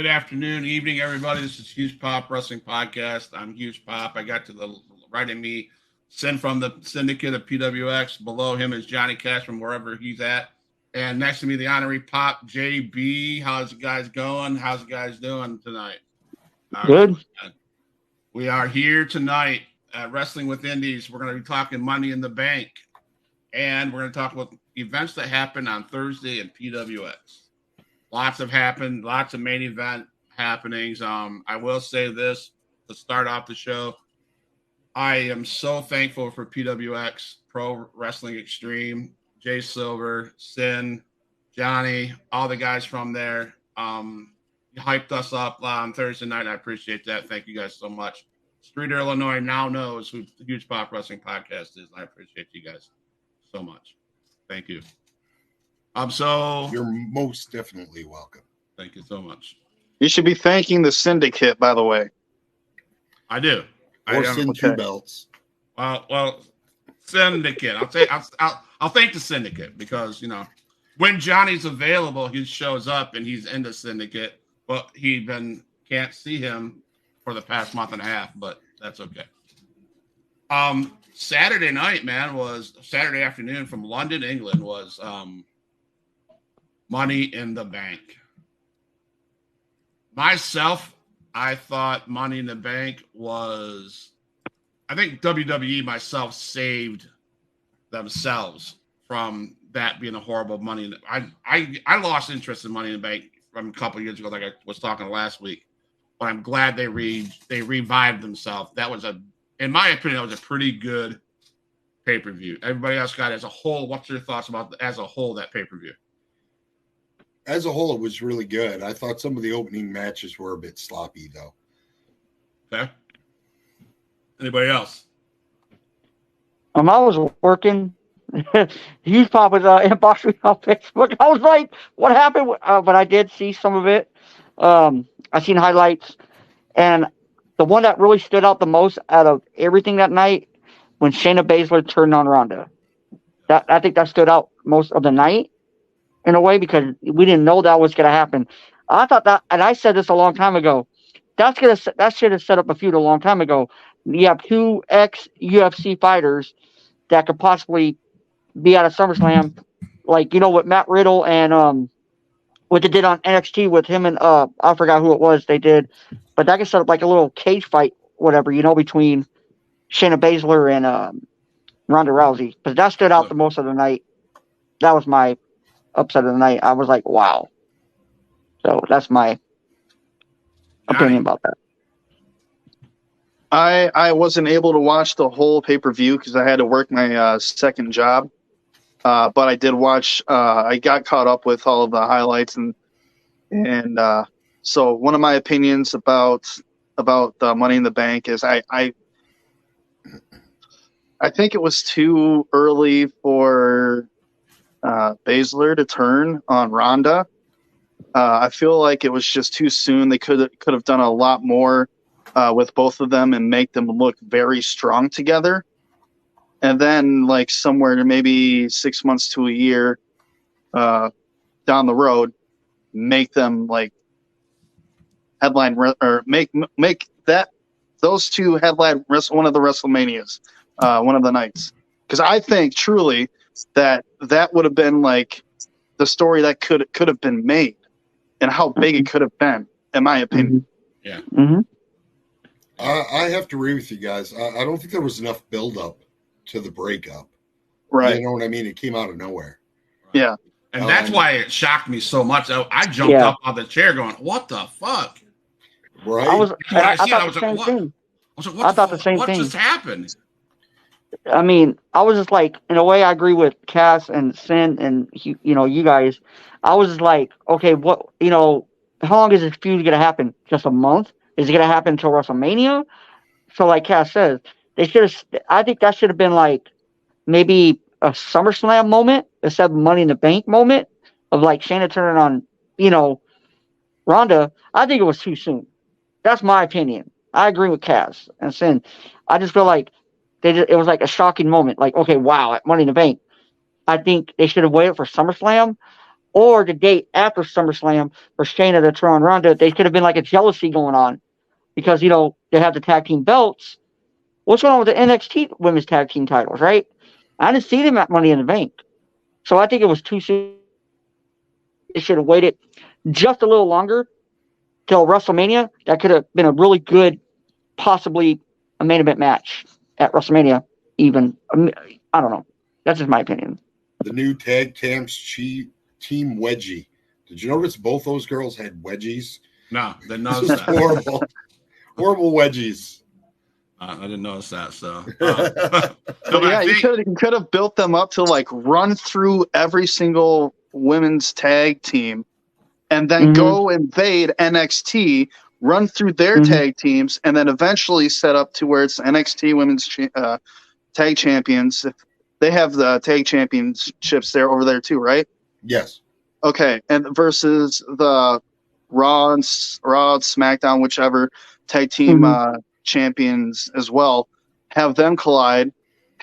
Good afternoon, evening, everybody. This is Huge Pop Wrestling Podcast. I'm Huge Pop. I got to the right of me, Sin from the Syndicate of PWX. Below him is Johnny Cash from wherever he's at. And next to me, the honorary Pop, JB. How's you guys going? How's you guys doing tonight? Good. We are here tonight at Wrestling with Indies. We're going to be talking Money in the Bank. And we're going to talk about events that happened on Thursday in PWX. Lots have happened, lots of main event happenings. I will say this to start off the show. I am so thankful for PWX, Pro Wrestling Extreme, Jay Silver, Sin, Johnny, all the guys from there. You hyped us up on Thursday night. I appreciate that. Thank you guys so much. Streeter, Illinois now knows who Huge Pop Wrestling Podcast is. I appreciate you guys so much. Thank you. So you're most definitely welcome. Thank you so much. You should be thanking the Syndicate, by the way. I do. Or send two belts. Well, Syndicate. I'll thank the Syndicate because when Johnny's available, he shows up and he's in the Syndicate. But can't see him for the past month and a half, but that's okay. Saturday night, man, was Saturday afternoon from London, England was Money in the Bank. Myself, I thought Money in the Bank was, I think WWE myself saved themselves from that being a horrible Money. I lost interest in Money in the Bank from a couple of years ago, like I was talking last week. But I'm glad they revived themselves. That was in my opinion, that was a pretty good pay-per-view. Everybody else got it as a whole. What's your thoughts about as a whole that pay-per-view? As a whole, it was really good. I thought some of the opening matches were a bit sloppy, though. Okay. Anybody else? I was working. Huge Pop was inboxing me on Facebook. I was like, what happened? But I did see some of it. I seen highlights. And the one that really stood out the most out of everything that night, when Shayna Baszler turned on Ronda. I think that stood out most of the night in a way because we didn't know that was going to happen. I thought that, and I said this a long time ago, that should have set up a feud a long time ago. You have two ex-UFC fighters that could possibly be out of SummerSlam, like, with Matt Riddle and what they did on NXT with him and I forgot who it was they did, but that could set up like a little cage fight, whatever, between Shayna Baszler and Ronda Rousey. But that stood out the most of the night. That was my upset of the night. I was like, wow. So that's my opinion about that. I wasn't able to watch the whole pay-per-view because I had to work my second job. But I did watch. I got caught up with all of the highlights, and so one of my opinions about Money in the Bank is I think it was too early for Baszler to turn on Ronda. I feel like it was just too soon. They could have done a lot more with both of them and make them look very strong together. And then, like, somewhere to maybe 6 months to a year down the road, make them like headline or make those two headline one of the WrestleManias, one of the nights. Because I think truly that would have been like the story that could have been made, and how big it could have been, in my opinion. Yeah. Mm-hmm. I have to agree with you guys. I don't think there was enough build-up to the breakup. Right. You know what I mean? It came out of nowhere. Yeah. And that's why it shocked me so much. I jumped up on the chair going, what the fuck? Right. I thought the same thing. I thought the same thing. What just happened? I mean, I was just like, in a way, I agree with Cass and Sin and, you guys. I was just like, okay, what, how long is this feud going to happen? Just a month? Is it going to happen until WrestleMania? So like Cass says, I think that should have been like maybe a SummerSlam moment instead of Money in the Bank moment of like Shayna turning on, Ronda. I think it was too soon. That's my opinion. I agree with Cass and Sin. I just feel like it was like a shocking moment. Like, okay, wow, at Money in the Bank. I think they should have waited for SummerSlam or the date after SummerSlam for Shayna to turn on Ronda. They could have been like a jealousy going on because, they have the tag team belts. What's going on with the NXT women's tag team titles, right? I didn't see them at Money in the Bank. So I think it was too soon. They should have waited just a little longer till WrestleMania. That could have been a really good, possibly a main event match at WrestleMania, even. I don't know. That's just my opinion. The new tag team wedgie. Did you notice both those girls had wedgies? No, didn't notice that. Horrible. Horrible wedgies. I didn't notice that. So, you could have built them up to like run through every single women's tag team, and then go invade NXT, run through their tag teams, and then eventually set up to where it's NXT women's tag champions. They have the tag championships there over there too, right? Yes. Okay, and versus the Raw, SmackDown, whichever tag team champions as well, have them collide,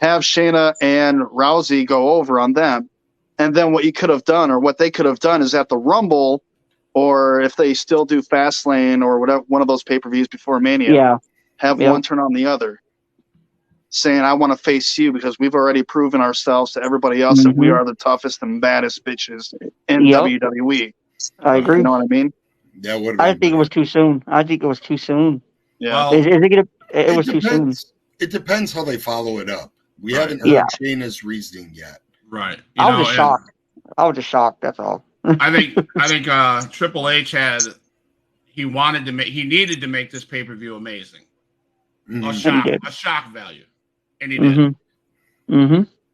have Shayna and Rousey go over on them, and then what you could have done, or what they could have done, is at the Rumble, or if they still do Fastlane or whatever, one of those pay-per-views before Mania, have one turn on the other, saying, I want to face you because we've already proven ourselves to everybody else that we are the toughest and baddest bitches in WWE. I agree. You know what I mean? That would. I think it was too soon. Yeah. It was too soon. It depends how they follow it up. We haven't heard Shayna's reasoning yet. Right. I was just shocked. That's all. I think Triple H he needed to make this pay-per-view amazing. A shock value. And he did.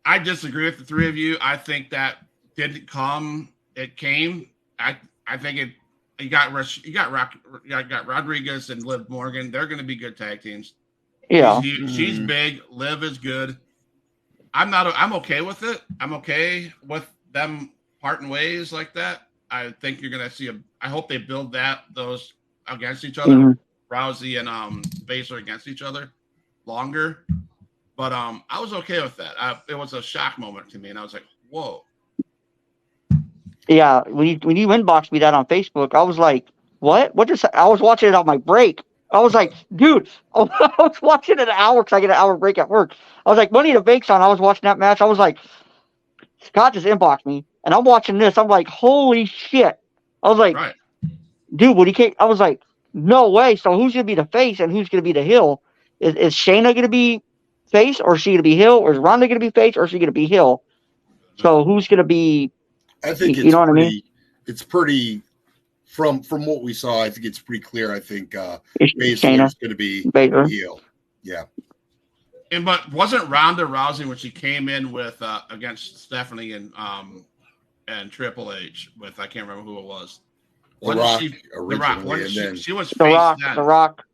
I disagree with the three of you. I think that didn't come. It came. I think you got Rodriguez and Liv Morgan. They're going to be good tag teams. Yeah. She's big. Liv is good. I'm okay with it. I'm okay with them parting ways like that. I think you're going to see I hope they build those against each other. Rousey and Baszler against each other longer. But I was okay with that. It was a shock moment to me, and I was like, whoa. Yeah, when you inboxed me that on Facebook, I was like, what? I was watching it on my break. I was like, dude, I was watching it an hour because I get an hour break at work. I was like, Money in the Bank's on. I was watching that match. I was like, Scott just inboxed me, and I'm watching this. I'm like, holy shit. I was like, dude, what he came? I was like, no way. So who's going to be the face and who's going to be the heel? Is Shayna going to be face, or is she going to be heel? Or is Ronda going to be face, or is she going to be heel? So who's going to be? I think you know what I mean. It's pretty from what we saw. I think it's pretty clear. I think Baszler is going to be heel. Yeah. But wasn't Ronda Rousey when she came in with against Stephanie and Triple H with I can't remember who it was. The Rock. She was The Rock. then. The Rock.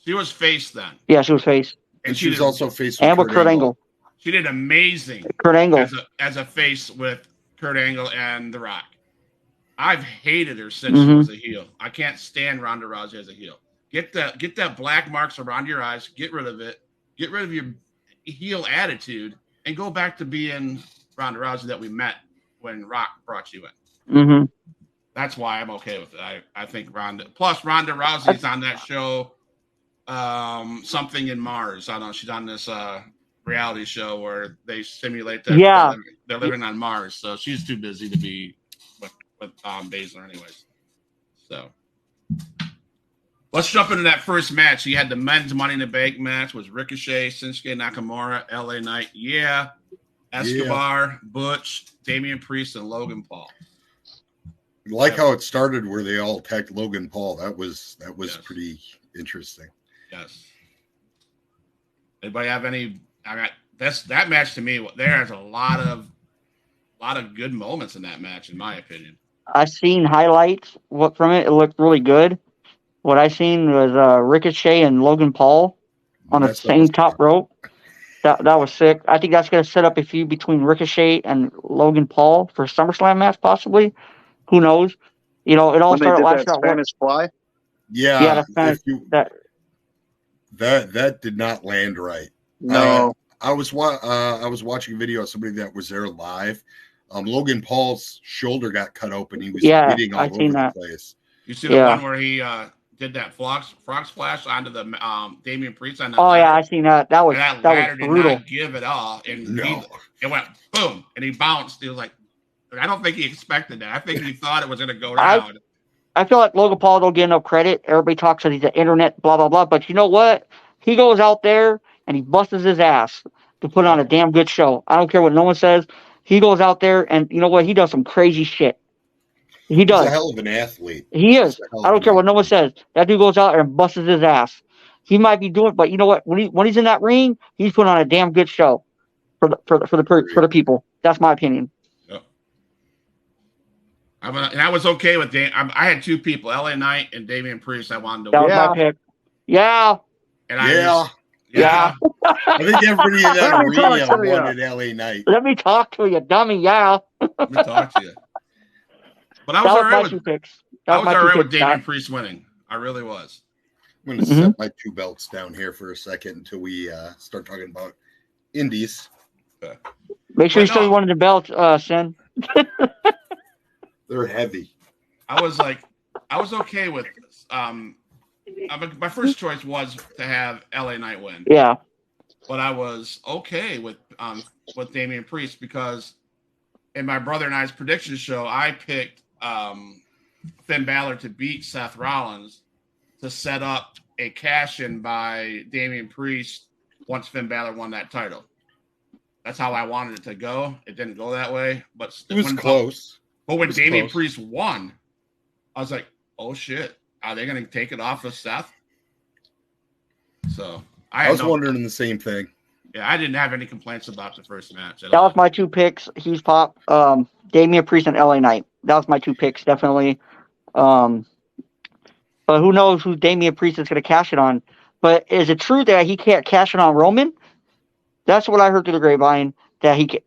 She was face then. Yeah, she was face. And she was also face with Kurt Angle. She did amazing. Kurt Angle as a face with Kurt Angle and The Rock. I've hated her since she was a heel. I can't stand Ronda Rousey as a heel. Get that black marks around your eyes. Get rid of it. Get rid of your heel attitude and go back to being Ronda Rousey that we met when Rock brought you in. That's why I'm okay with it. I think Ronda. Plus, Ronda Rousey's on that show, something in Mars. I don't know. She's on this reality show where they simulate that they're living on Mars. So she's too busy to be with Baszler, anyways. So let's jump into that first match. You had the men's Money in the Bank match with Ricochet, Shinsuke Nakamura, LA Knight, Escobar, Butch, Damian Priest, and Logan Paul. I like how it started where they all attacked Logan Paul. That was pretty interesting. Yes. Anybody have any? That match to me. There's a lot of good moments in that match, in my opinion. I seen highlights from it. It looked really good. What I seen was Ricochet and Logan Paul on the same top rope. That was sick. I think that's going to set up a feud between Ricochet and Logan Paul for SummerSlam match, possibly. Who knows? It all started last night. Spanish Fly? Yeah, that did not land right. No. I was watching a video of somebody that was there live. Logan Paul's shoulder got cut open. He was bleeding all over the place. You see the one where he did that frog splash onto the Damian Priest on the ladder? Yeah, I seen that. That was brutal. Did not give it all, and it went boom, and he bounced. He was like, I don't think he expected that. I think he thought it was going to go down. I feel like Logan Paul don't get enough credit. Everybody talks that he's an internet blah blah blah, but you know what? He goes out there and he busts his ass to put on a damn good show. I don't care what no one says. He goes out there and you know what? He does some crazy shit. He does. He's a hell of an athlete. He is. I don't care what no one says. That dude goes out there and busts his ass. He might be doing, but you know what? When he's in that ring, he's putting on a damn good show for the people. That's my opinion. Yep. And I was okay with I had two people, LA Knight and Damian Priest. I wanted to. That was my pick. Yeah. And yeah. I think everybody in that arena wanted LA Knight. Let me talk to you, dummy. Yeah. Let me talk to you. But I was all right with Damian Priest winning. I really was. I'm going to set my two belts down here for a second until we start talking about indies. Make sure you show one of the belts, Sin. They're heavy. I was okay with this. My first choice was to have LA Knight win. Yeah. But I was okay with Damian Priest because in my brother and I's prediction show, I picked Finn Balor to beat Seth Rollins to set up a cash-in by Damian Priest once Finn Balor won that title. That's how I wanted it to go. It didn't go that way, but it was close. But when Damian Priest won, I was like, "Oh shit, are they going to take it off of Seth?" So I was wondering the same thing. Yeah, I didn't have any complaints about the first match. That was my two picks. He's Pop, Damian Priest, and LA Knight. That was my two picks, definitely. But who knows who Damian Priest is going to cash it on? But is it true that he can't cash it on Roman? That's what I heard through the grapevine. That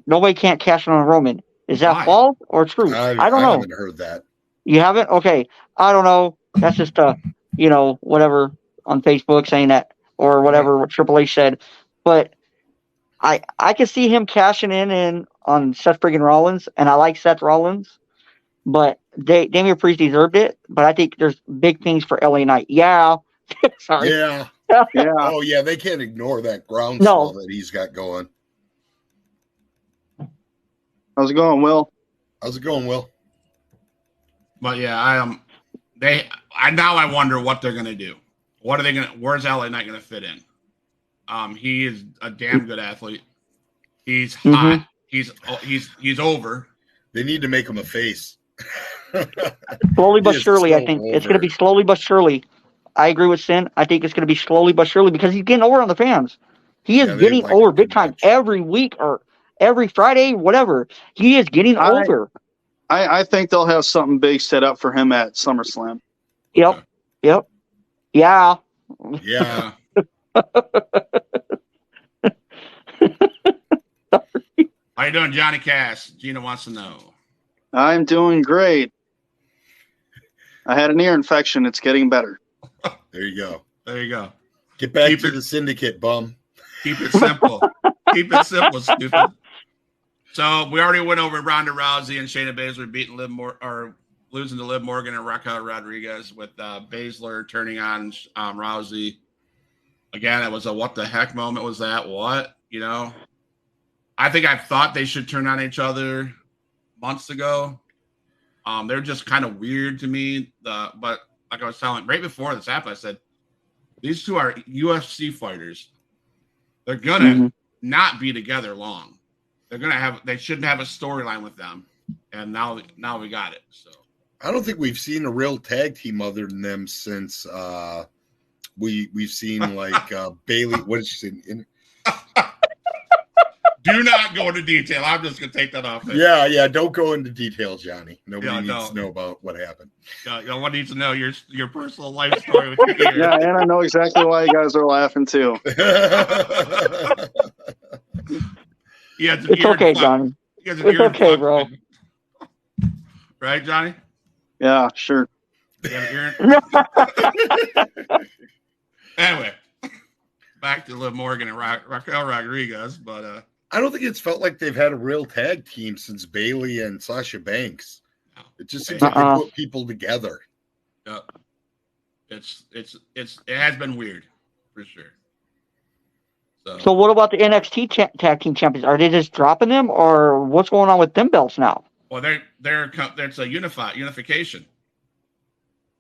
nobody can't cash it on Roman. Is that false or true? I don't know. I haven't heard that. You haven't? Okay. I don't know. That's just whatever on Facebook saying that or whatever what Triple H said. But I can see him cashing in on Seth friggin' Rollins, and I like Seth Rollins. But Damian Priest deserved it. But I think there's big things for LA Knight. Yeah. Sorry. Yeah. Yeah. Oh, yeah. They can't ignore that groundswell that he's got going. How's it going, Will? How's it going, Will? But yeah, now I wonder what they're gonna do. What are they gonna? Where's LA Knight gonna fit in? He is a damn good athlete. He's hot. He's over. They need to make him a face. Slowly but surely, I think it's gonna be slowly but surely. I agree with Sin. I think it's gonna be slowly but surely because he's getting over on the fans. He is getting over big time every week or every Friday, whatever. He is getting over. I think they'll have something big set up for him at SummerSlam. Yep. Yeah. Yeah. How you doing, Johnny Cass? Gina wants to know. I'm doing great. I had an ear infection. It's getting better. There you go. Get back to the syndicate, bum. Keep it simple. Keep it simple, stupid. So we already went over Ronda Rousey and Shayna Baszler beating losing to Liv Morgan and Raquel Rodriguez with Baszler turning on Rousey. Again, it was a what the heck moment was that? What? I think I thought they should turn on each other months ago. They're just kind of weird to me. But like I was telling right before this happened, I said, these two are UFC fighters. They're gonna not be together long. They shouldn't have a storyline with them. And now we got it. So I don't think we've seen a real tag team other than them since we've seen like Bailey. What did she say? Do not go into detail. I'm just gonna take that off there. Yeah. Don't go into detail, Johnny. Nobody needs to know about what happened. No one needs to know your personal life story with your ear. Yeah, and I know exactly why you guys are laughing too. It's okay, Johnny. It's okay, bro. Right, Johnny? Yeah, sure. Anyway, back to Liv Morgan and Raquel Rodriguez, but I don't think it's felt like they've had a real tag team since Bailey and Sasha Banks. It just seems like they put people together. Yeah. It has been weird for sure. So what about the NXT tag team champions? Are they just dropping them, or what's going on with them belts now? Well, it's a unification.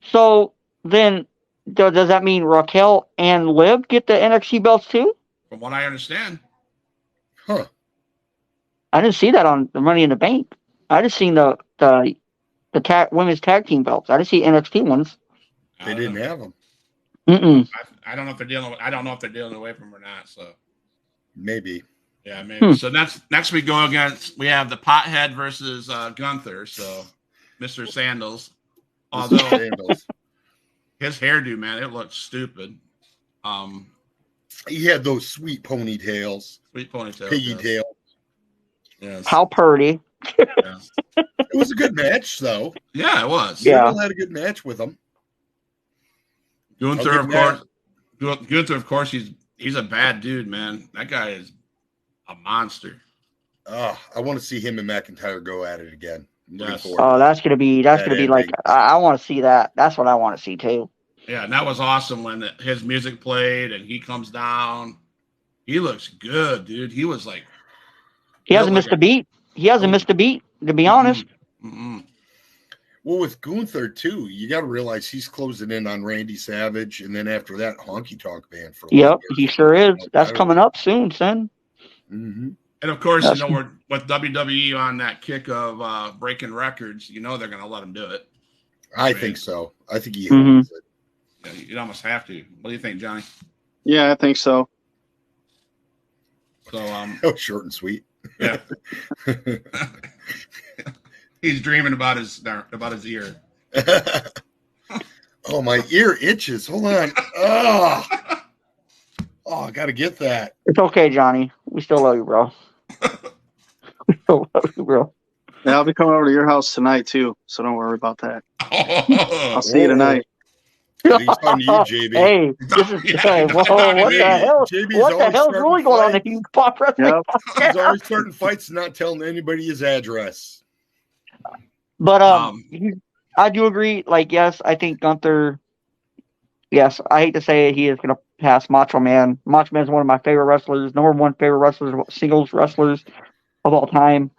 So then, does that mean Raquel and Liv get the NXT belts too? From what I understand. Huh. I didn't see that on the Money in the Bank. I just seen the women's tag team belts. I didn't see NXT ones. They didn't have them. I don't know if they're dealing. I don't know if they're dealing away from them or not. So maybe. Yeah, maybe. So next we go against. We have the Pothead versus Gunther. So Mr. Sandals. Although his hairdo, man, it looks stupid. He had those sweet ponytails. Piggy tail. Yes. How pretty. Yeah. It was a good match, though. Yeah, it was. Yeah, had a good match with him. Gunther, of course, he's a bad dude, man. That guy is a monster. I want to see him and McIntyre go at it again. Yes. Oh, that's gonna be like I want to see that. That's what I want to see too. Yeah, and that was awesome when his music played and he comes down. He looks good, dude. He was like, he hasn't missed a beat. He hasn't missed a beat, to be honest. Mm-hmm. Well, with Gunther too, you got to realize he's closing in on Randy Savage, and then after that, Honky Tonk Man for. Yep, he sure is. That's coming up soon, son. Mm-hmm. And of course, we're with WWE on that kick of breaking records. They're going to let him do it. I think so. I think he has it. Yeah, you'd almost have to. What do you think, Johnny? Yeah, I think so. So, short and sweet. Yeah. He's dreaming about his ear. Oh, my ear itches. Hold on. Oh, I got to get that. It's okay, Johnny. We still love you, bro. We still love you, bro. Yeah, I'll be coming over to your house tonight, too, so don't worry about that. I'll see you tonight. At least on you, JB. Hey, this is what the hell? What the hell's really going on in the Pop Wrestling? He's always starting fights and not telling anybody his address. But I do agree. Like, yes, I think Gunther. Yes, I hate to say it, he is going to pass Macho Man. Macho Man is one of my favorite wrestlers, number one favorite wrestlers, singles wrestlers of all time.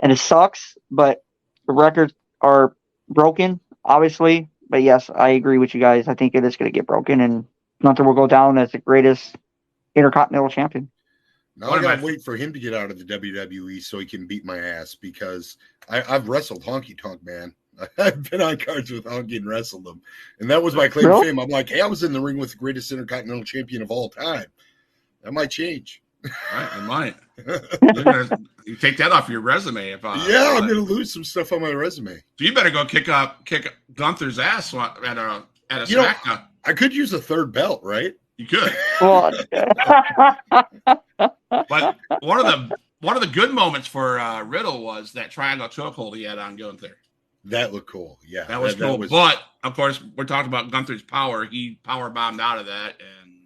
And it sucks, but the records are broken, obviously. But yes, I agree with you guys. I think it is going to get broken, and Gunther will go down as the greatest Intercontinental Champion. Now I got to wait for him to get out of the WWE so he can beat my ass, because I've wrestled Honky Tonk Man. I've been on cards with Honky and wrestled him. And that was my claim to fame. I'm like, hey, I was in the ring with the greatest Intercontinental Champion of all time. That might change. Right, it might. You take that off your resume. I'm going to lose some stuff on my resume. So you better go kick Gunther's ass at a SmackDown. I could use a third belt, right? You could. Well, but one of the good moments for Riddle was that triangle chokehold he had on Gunther. That looked cool. Yeah, that was cool. But of course, we're talking about Gunther's power. He power bombed out of that and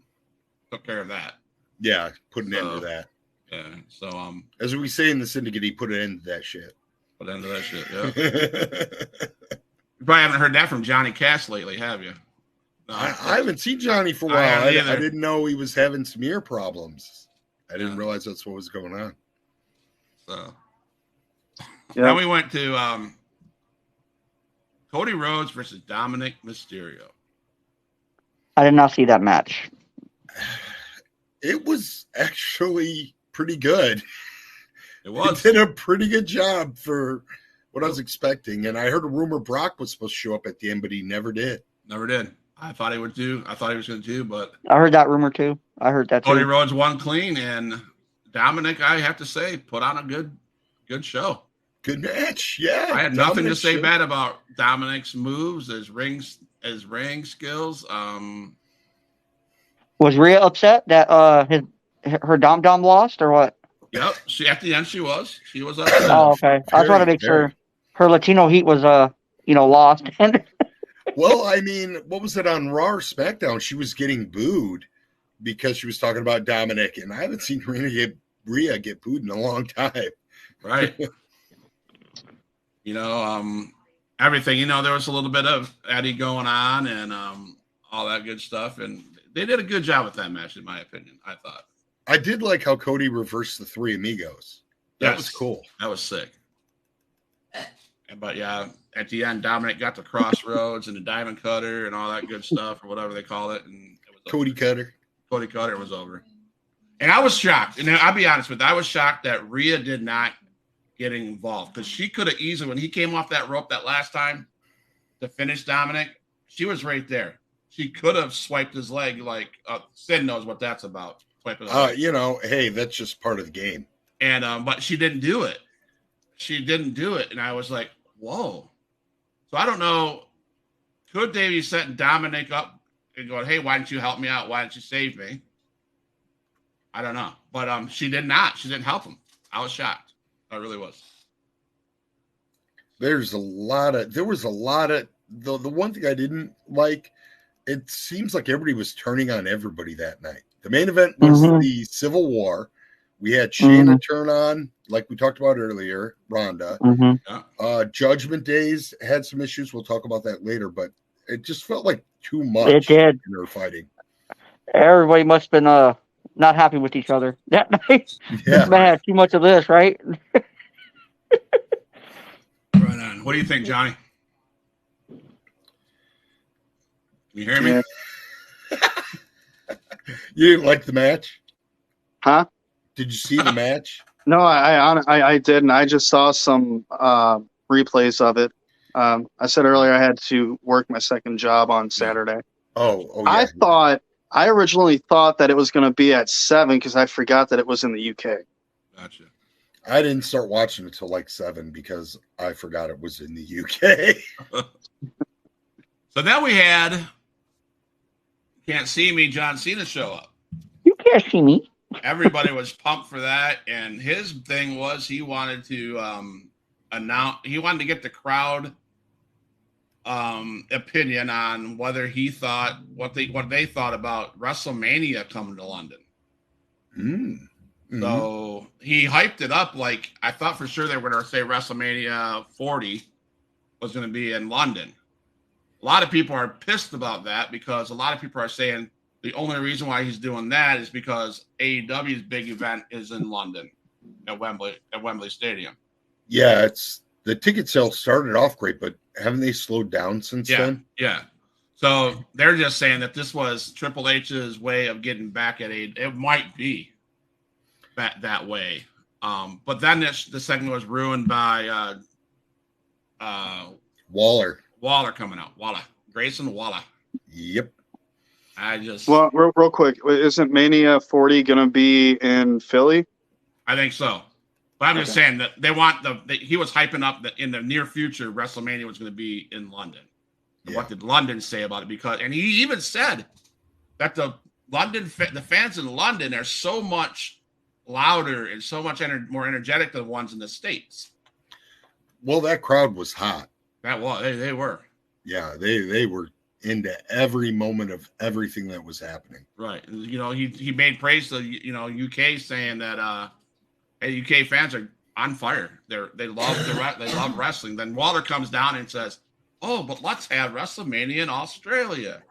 took care of that. Yeah, put an end to that. Yeah. So as we say in the syndicate, he put an end to that shit. Put an end to that shit. Yeah. You probably haven't heard that from Johnny Cass lately, have you? No, I haven't seen Johnny for a while. I didn't know he was having some ear problems. I didn't realize that's what was going on. So then we went to Cody Rhodes versus Dominic Mysterio. I did not see that match. It was actually pretty good. It was. It did a pretty good job for what I was expecting. And I heard a rumor Brock was supposed to show up at the end, but he never did. Never did. I thought he would do. I thought he was going to do, but I heard that rumor too. I heard that too. Cody Rhodes won clean, and Dominic, I have to say, put on a good show. Good match. Yeah. I had nothing to say bad about Dominic's moves, his ring skills. Was Rhea upset that her Dom lost or what? Yep. At the end she was. She was upset. Oh, okay. I just want to make sure her Latino heat was lost. Well, I mean, what was it on Raw or SmackDown? She was getting booed because she was talking about Dominic, and I haven't seen Rhea get Rhea get booed in a long time. Right. Everything. There was a little bit of Eddie going on and all that good stuff, and they did a good job with that match, in my opinion. I thought. I did like how Cody reversed the Three Amigos. That was cool. That was sick. But yeah, at the end, Dominic got the crossroads and the diamond cutter and all that good stuff, or whatever they call it, and it was Cody Cutter. Cody Cutter was over. And I was shocked. And I'll be honest with you, I was shocked that Rhea did not get involved, because she could have easily, when he came off that rope that last time to finish Dominic, she was right there. She could have swiped his leg like Sid knows what that's about. Hey, that's just part of the game. And but she didn't do it. She didn't do it, and I was like, whoa. So I don't know. Could they be setting Dominic up and going, hey, why didn't you help me out? Why didn't you save me? I don't know. But she did not. She didn't help him. I was shocked. I really was. There was a lot of the one thing I didn't like, it seems like everybody was turning on everybody that night. The main event was the Civil War. We had Shayna turn on, like we talked about earlier, Ronda. Judgment Days had some issues. We'll talk about that later, but it just felt like too much. It did. In her fighting. Everybody must have been not happy with each other that night. Yeah. Man, too much of this, right? Right on. What do you think, Johnny? Can you hear me? Yeah. You didn't like the match? Huh? Did you see the match? No, I didn't. I just saw some replays of it. I said earlier I had to work my second job on Saturday. Oh yeah. I originally thought that it was going to be at 7 because I forgot that it was in the UK. Gotcha. I didn't start watching until like 7 because I forgot it was in the UK. So then we had Can't See Me, John Cena show up. You can't see me. Everybody was pumped for that, and his thing was he wanted to get the crowd opinion on whether he thought what they thought about WrestleMania coming to London. So he hyped it up like I thought for sure they were going to say WrestleMania 40 was going to be in London. A lot of people are pissed about that because a lot of people are saying the only reason why he's doing that is because AEW's big event is in London at Wembley Stadium. Yeah, the ticket sales started off great, but haven't they slowed down since then? Yeah. So they're just saying that this was Triple H's way of getting back at AEW. It might be that way. But then the segment was ruined by Waller coming out. Grayson Waller. Yep. Well, real quick, isn't Mania 40 going to be in Philly? I think so. But I'm just saying that they want he was hyping up that in the near future, WrestleMania was going to be in London. And what did London say about it? And he even said that the fans in London are so much louder and so much more energetic than the ones in the States. Well, that crowd was hot. That was, they were. Yeah, they were into every moment of everything that was happening. Right. He made praise to UK, saying that UK fans are on fire. They love wrestling. Then Waller comes down and says, "Oh, but let's have WrestleMania in Australia."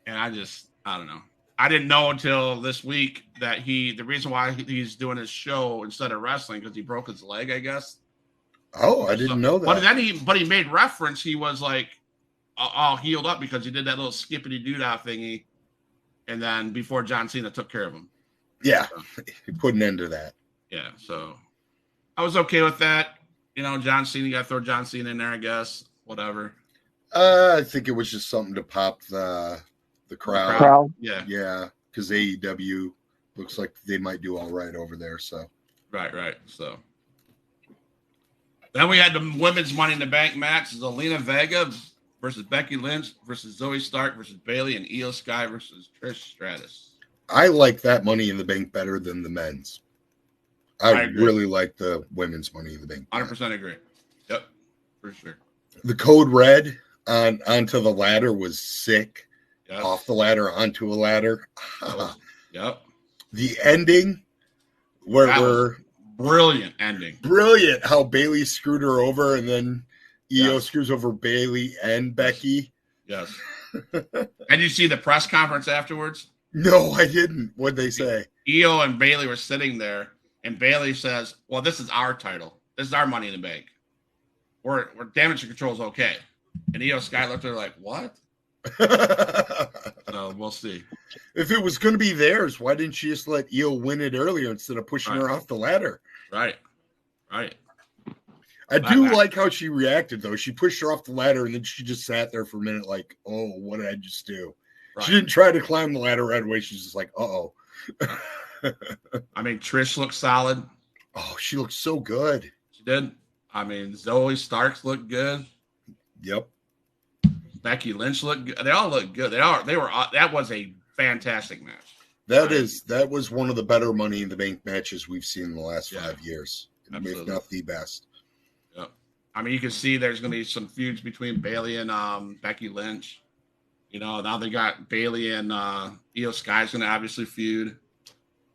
And I don't know. I didn't know until this week that the reason why he's doing his show instead of wrestling because he broke his leg, I guess. Oh, I didn't know that. But then he made reference. He was like all healed up because he did that little skippity doodah thingy, and then before John Cena took care of him. Yeah, he put an end to that. Yeah, so I was okay with that. John Cena, you got to throw John Cena in there, I guess. Whatever. I think it was just something to pop the crowd. Yeah, because AEW looks like they might do all right over there. So right. So then we had the women's Money in the Bank match: Zelina Vega versus Becky Lynch versus Zoe Stark versus Bayley and Io Sky versus Trish Stratus. I like that Money in the Bank better than the men's. I really like the women's Money in the Bank. 100% agree. Yep, for sure. The code red onto the ladder was sick. Yep. Off the ladder onto a ladder. Yep. The ending Where brilliant ending. Brilliant how Bailey screwed her over, and then Io Yes. screws over Bailey and Becky. Yes. And you see the press conference afterwards? No, I didn't. What'd they say? Io and Bailey were sitting there, and Bailey says, "Well, this is our title. This is our Money in the Bank. We're damage control is okay." And Io Sky looked at her like, "What?" So we'll see. If it was going to be theirs, why didn't she just let Io win it earlier instead of pushing her off the ladder? Right. I do like how she reacted, though. She pushed her off the ladder, and then she just sat there for a minute like, oh, what did I just do? Right. She didn't try to climb the ladder right away. She's just like, uh-oh. I mean, Trish looked solid. Oh, she looked so good. She did. I mean, Zoe Starks looked good. Yep. Becky Lynch looked good. They all looked good. They were. That was a fantastic match. That was one of the better Money in the Bank matches we've seen in the last 5 years. If not the best. Yep. I mean, you can see there's going to be some feuds between Bailey and Becky Lynch. You know, now they got Bailey and Io Sky's going to obviously feud.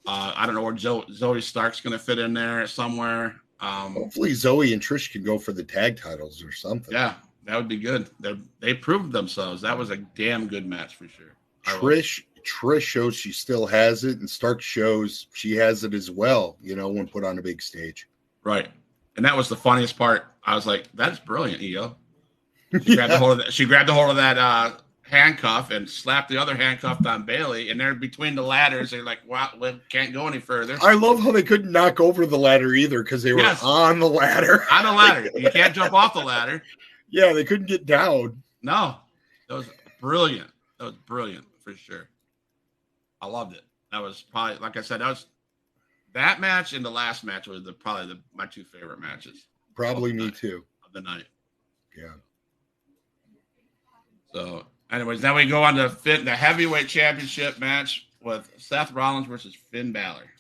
I don't know where Zoe Stark's going to fit in there somewhere. Hopefully Zoe and Trish can go for the tag titles or something. Yeah, that would be good. They proved themselves. That was a damn good match for sure. Trish shows she still has it, and Stark shows she has it as well, you know, when put on a big stage. Right. And that was the funniest part. I was like, that's brilliant, Io. She grabbed the hold of that handcuff and slapped the other handcuff on Bailey, and they're between the ladders. They're like, wow, we can't go any further. I love how they couldn't knock over the ladder either because they were on the ladder. On the ladder. You can't jump off the ladder. Yeah, they couldn't get down. No. That was brilliant. That was brilliant for sure. I loved it. That was probably, like I said, that match and the last match was probably my two favorite matches. Probably me too. Of the night. Yeah. So, anyways, now we go on to the heavyweight championship match with Seth Rollins versus Finn Balor.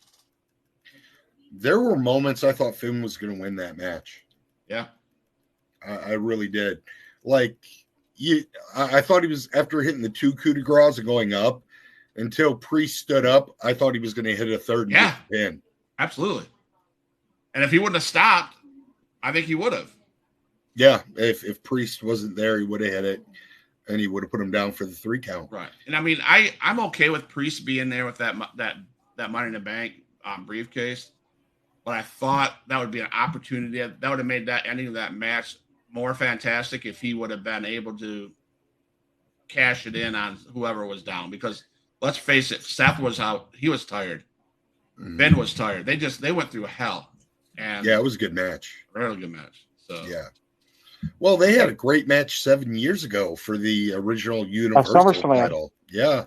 There were moments I thought Finn was going to win that match. Yeah. I really did. Like, I thought he was, after hitting the 2 coup de grace and going up, until Priest stood up, I thought he was going to hit a third and get the pin. Absolutely. And if he wouldn't have stopped, I think he would have. Yeah, if Priest wasn't there, he would have hit it, and he would have put him down for the 3 count. Right. And I mean, I'm okay with Priest being there with that Money in the Bank briefcase, but I thought that would be an opportunity. That would have made that ending of that match more fantastic if he would have been able to cash it in on whoever was down. Because let's face it, Seth was out. He was tired. Mm-hmm. Finn was tired. They went through hell. And yeah, it was a good match. Really good match. So yeah. Well, they had a great match 7 years ago for the original Universal title. Yeah.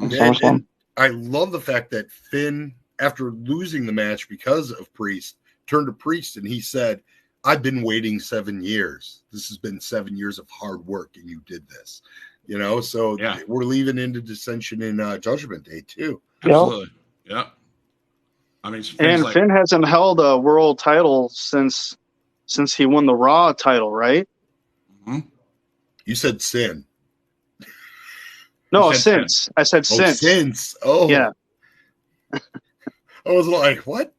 And I love the fact that Finn, after losing the match because of Priest, turned to Priest and he said, I've been waiting 7 years. This has been 7 years of hard work, and you did this. You know, so we're leaving into dissension in Judgment Day, too. Absolutely. Yeah. I mean, Finn hasn't held a world title since he won the Raw title, right? Mm-hmm. You said sin. No, since. I said since. Since. Oh. Yeah. I was like, what?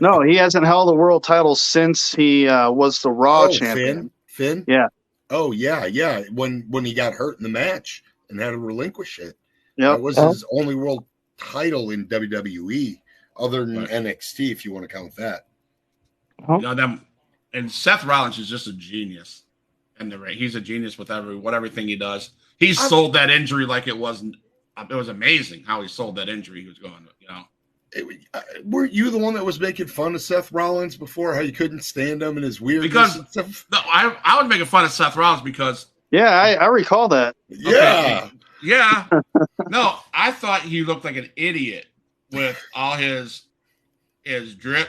No, he hasn't held a world title since he was the Raw champion. Finn? Yeah. Oh, yeah. When he got hurt in the match and had to relinquish it. Yeah. That was his only world title in WWE, other than NXT, if you want to count that. You know, and Seth Rollins is just a genius in the ring. He's a genius with everything he does. He sold that injury like it wasn't. It was amazing how he sold that injury he was going. You know, weren't you the one that was making fun of Seth Rollins before? How you couldn't stand him and his weirdness? Because and stuff? No, I was making fun of Seth Rollins because I recall that. Yeah, yeah. No, I thought he looked like an idiot with all his drip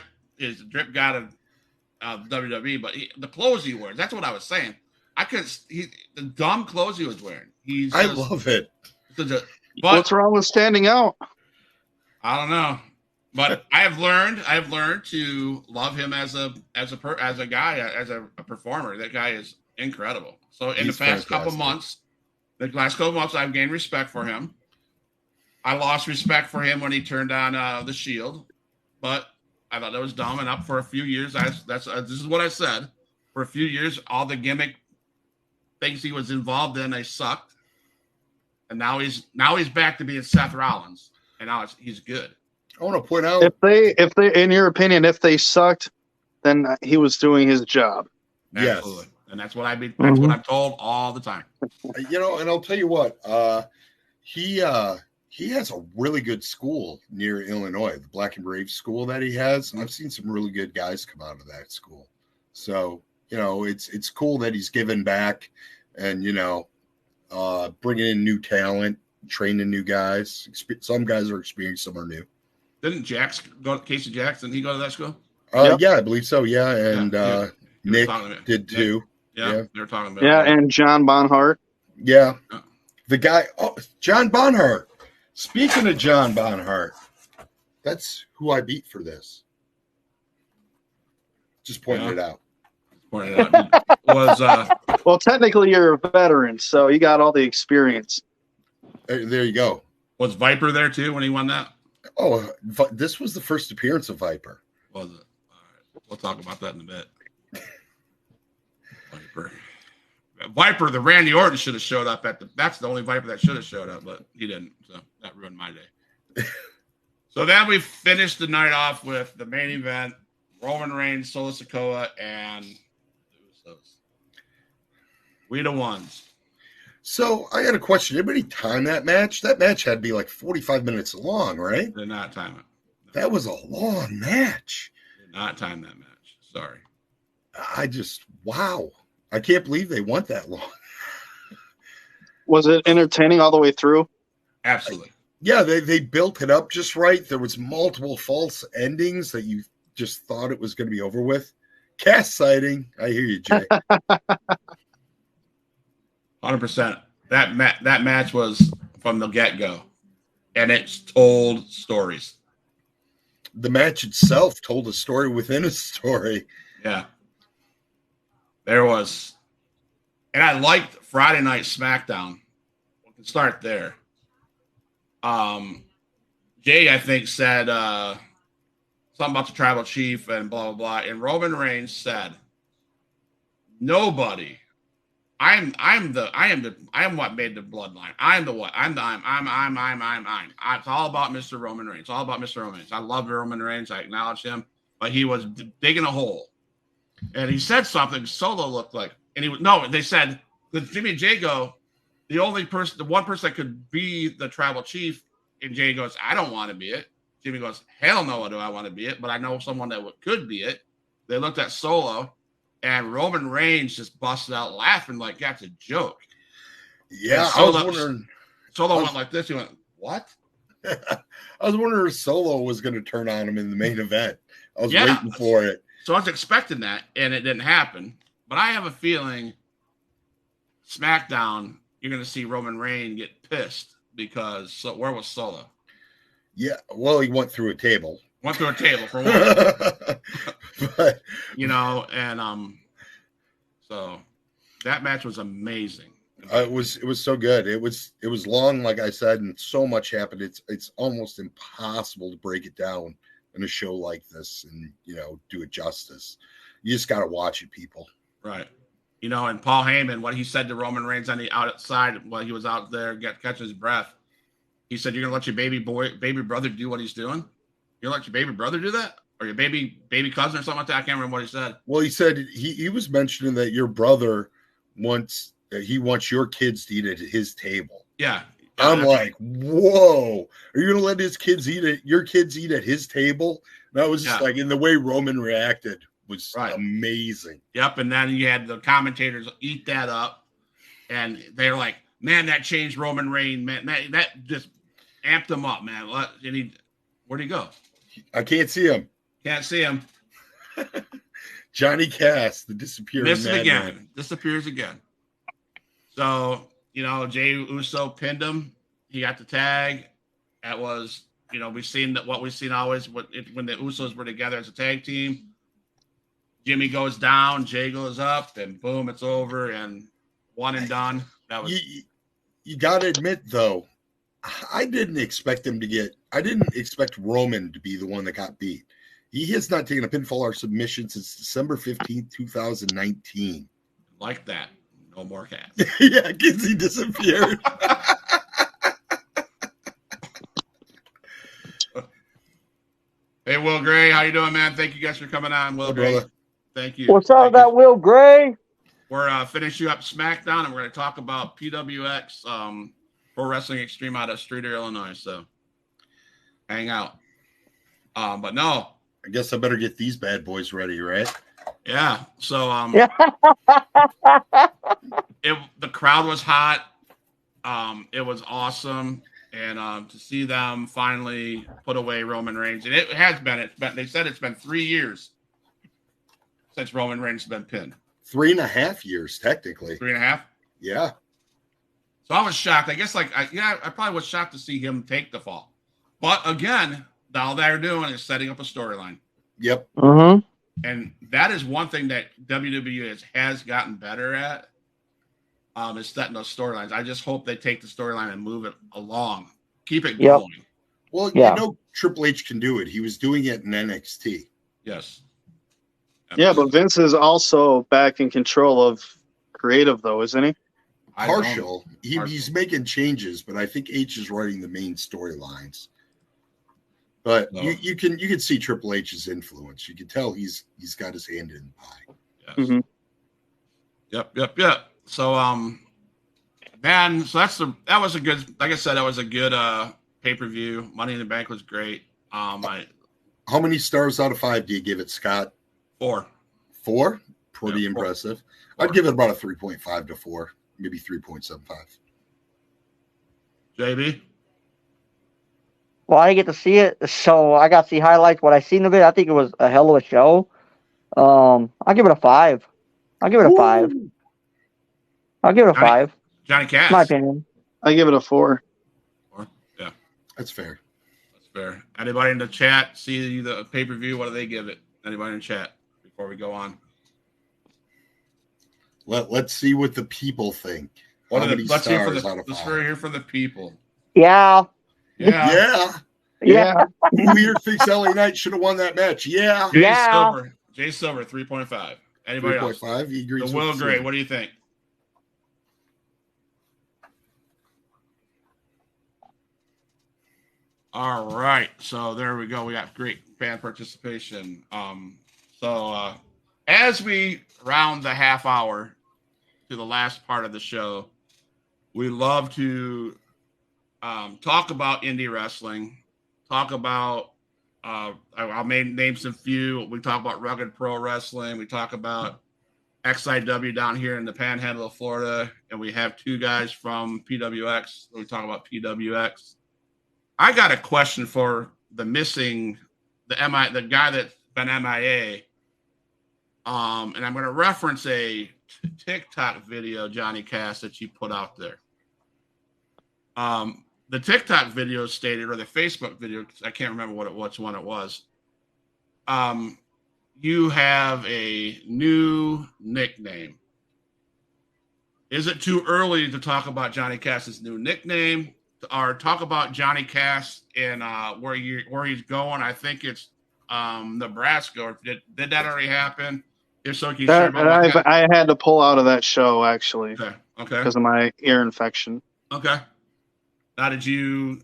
god of WWE, but the clothes he wears. That's what I was saying. The dumb clothes he was wearing. I love it. But what's wrong with standing out? I don't know. But I have learned to love him as a guy, as a performer. That guy is incredible. So in the last couple months, I've gained respect for him. I lost respect for him when he turned on the Shield. but I thought that was dumb. And up for a few years, this is what I said. For a few years, all the gimmick things he was involved in, they sucked. And now he's back to being Seth Rollins, and now he's good. I want to point out if they, in your opinion, if they sucked, then he was doing his job. Yes. Absolutely. And that's what That's what I'm told all the time. And I'll tell you what, he has a really good school near Illinois, the Black and Brave school that he has. And I've seen some really good guys come out of that school. So, it's cool that he's giving back and, bringing in new talent, training new guys. Some guys are experienced, some are new. Didn't Casey Jackson, he go to that school? Yep. Yeah, I believe so. Yeah. And Nick did too. Yeah, they were talking about that. And John Bonhart. Yeah. The guy, John Bonhart. Speaking of John Bonhart, that's who I beat for this. Just pointing it out. Well, technically you're a veteran, so you got all the experience. There you go. Was Viper there too when he won that? Oh, this was the first appearance of Viper. Was it? All right. We'll talk about that in a bit. Viper, the Randy Orton should have showed up that's the only Viper that should have showed up, but he didn't. So that ruined my day. So then we finished the night off with the main event, Roman Reigns, Solo Sikoa, and the Usos. We the ones. So I got a question. Anybody time that match? That match had to be like 45 minutes long, right? Did not time it. No. That was a long match. Did not time that match. Sorry. Wow. I can't believe they went that long. Was it entertaining all the way through? Absolutely. Yeah, they built it up just right. There was multiple false endings that you just thought it was going to be over with. Cast sighting. I hear you, Jay. 100%. That match was from the get-go, and it told stories. The match itself told a story within a story. Yeah. There was, and I liked Friday Night SmackDown. We can start there. Jay, I think, said something about the tribal chief and blah blah blah. And Roman Reigns said, "Nobody. I am what made the bloodline. I'm the what. I'm. It's all about Mr. Roman Reigns. It's all about Mr. Roman Reigns. I love Roman Reigns. I acknowledge him, but he was digging a hole." And he said something Solo looked like, they said that Jimmy and Jay go, the one person that could be the tribal chief, and Jay goes, I don't want to be it. Jimmy goes, hell no, do I want to be it, but I know someone that could be it. They looked at Solo, and Roman Reigns just busted out laughing like that's a joke. Yeah, Solo went like this. He went, what? I was wondering if Solo was going to turn on him in the main event. I was waiting for it. So I was expecting that, and it didn't happen. But I have a feeling SmackDown, you're going to see Roman Reigns get pissed because where was Solo? Yeah, well, he went through a table. Went through a table for one. But so that match was amazing. It was so good. It was long, like I said, and so much happened. It's almost impossible to break it down in a show like this and do it justice. You just got to watch it, people. Right. And Paul Heyman, what he said to Roman Reigns on the outside while he was out there catching his breath, he said, "You're gonna let your baby brother do what he's doing? You're gonna let your baby brother do that, or your baby cousin or something like that?" I can't remember what he said. Well, he said he was mentioning that your brother wants your kids to eat at his table. Yeah. I'm like, whoa, are you going to let your kids eat at his table? And that was just like, in the way Roman reacted was amazing. Yep. And then you had the commentators eat that up, and they're like, man, that changed Roman Reigns, man. That just amped him up, man. Where'd he go? I can't see him. Can't see him. Johnny Cass, the disappearing Missed it again. Man. Disappears again. So, Jey Uso pinned him. He got the tag. That was, we've seen what we've seen always when the Usos were together as a tag team. Jimmy goes down, Jey goes up, and boom, it's over and one and done. That was. You got to admit, though, I didn't expect him to get. I didn't expect Roman to be the one that got beat. He has not taken a pinfall or submission since December 15th, 2019. Like that. No more cats. Yeah, because he disappeared. Hey, Will Gray, how you doing, man? Thank you guys for coming on, Will Gray. Brother. Thank you. What's up, that Will Gray? We're finishing up SmackDown, and we're going to talk about PWX, Pro Wrestling Extreme out of Streator, Illinois. So, hang out. But no. I guess I better get these bad boys ready, right? Yeah. So, the crowd was hot. It was awesome. And to see them finally put away Roman Reigns, and it has been. They said it's been 3 years since Roman Reigns has been pinned. 3.5 years, technically. 3.5. Yeah. So I was shocked. I guess, I probably was shocked to see him take the fall. But again, all they're doing is setting up a storyline. Yep. Mm-hmm. And that is one thing that WWE has gotten better at. Is setting those storylines. I just hope they take the storyline and move it along, keep it going. Well, you know, Triple H can do it. He was doing it in NXT. Yes. Yeah, but Vince is also back in control of creative, though, isn't he? Partial. He's making changes, but I think H is writing the main storylines. But you can see Triple H's influence. You can tell he's got his hand in the pie. Yes. Mm-hmm. Yep. So, man, so that was a good, like I said, that was a good pay-per-view. Money in the Bank was great. How many stars out of 5 do you give it, Scott? 4. 4? Pretty impressive. 4. I'd give it about a 3.5 to 4, maybe 3.75. JB? Well, I didn't get to see it, so I got to see highlights. What I seen of it, I think it was a hell of a show. I'll give it a 5. I'll give it a 5. Johnny Cass. My opinion. I give it a 4. 4? Yeah. That's fair. Anybody in the chat see the pay-per-view? What do they give it? Anybody in the chat before we go on? Let's see what the people think. Let's hear for the people. Yeah. Weird thinks LA Knight should have won that match. Yeah. Jay Silver, 3.5. Anybody 3.5? else? 3.5. He agrees. The Will Gray, what do you think? All right, so there we go. We got great fan participation. So as we round the half hour to the last part of the show, we love to talk about indie wrestling, talk about I'll name some few. We talk about Rugged Pro Wrestling. We talk about XIW down here in the Panhandle of Florida, and we have 2 guys from PWX. We talk about PWX. I got a question for the guy that's been MIA. And I'm going to reference a TikTok video, Johnny Cass, that you put out there. The TikTok video stated, or the Facebook video, I can't remember which one it was. You have a new nickname. Is it too early to talk about Johnny Cass's new nickname, or talk about Johnny Cass and where he's going? I think it's Nebraska. Or did that already happen? If so, can you share about that? I had to pull out of that show actually. Okay. Because of my ear infection. Okay. Now, are you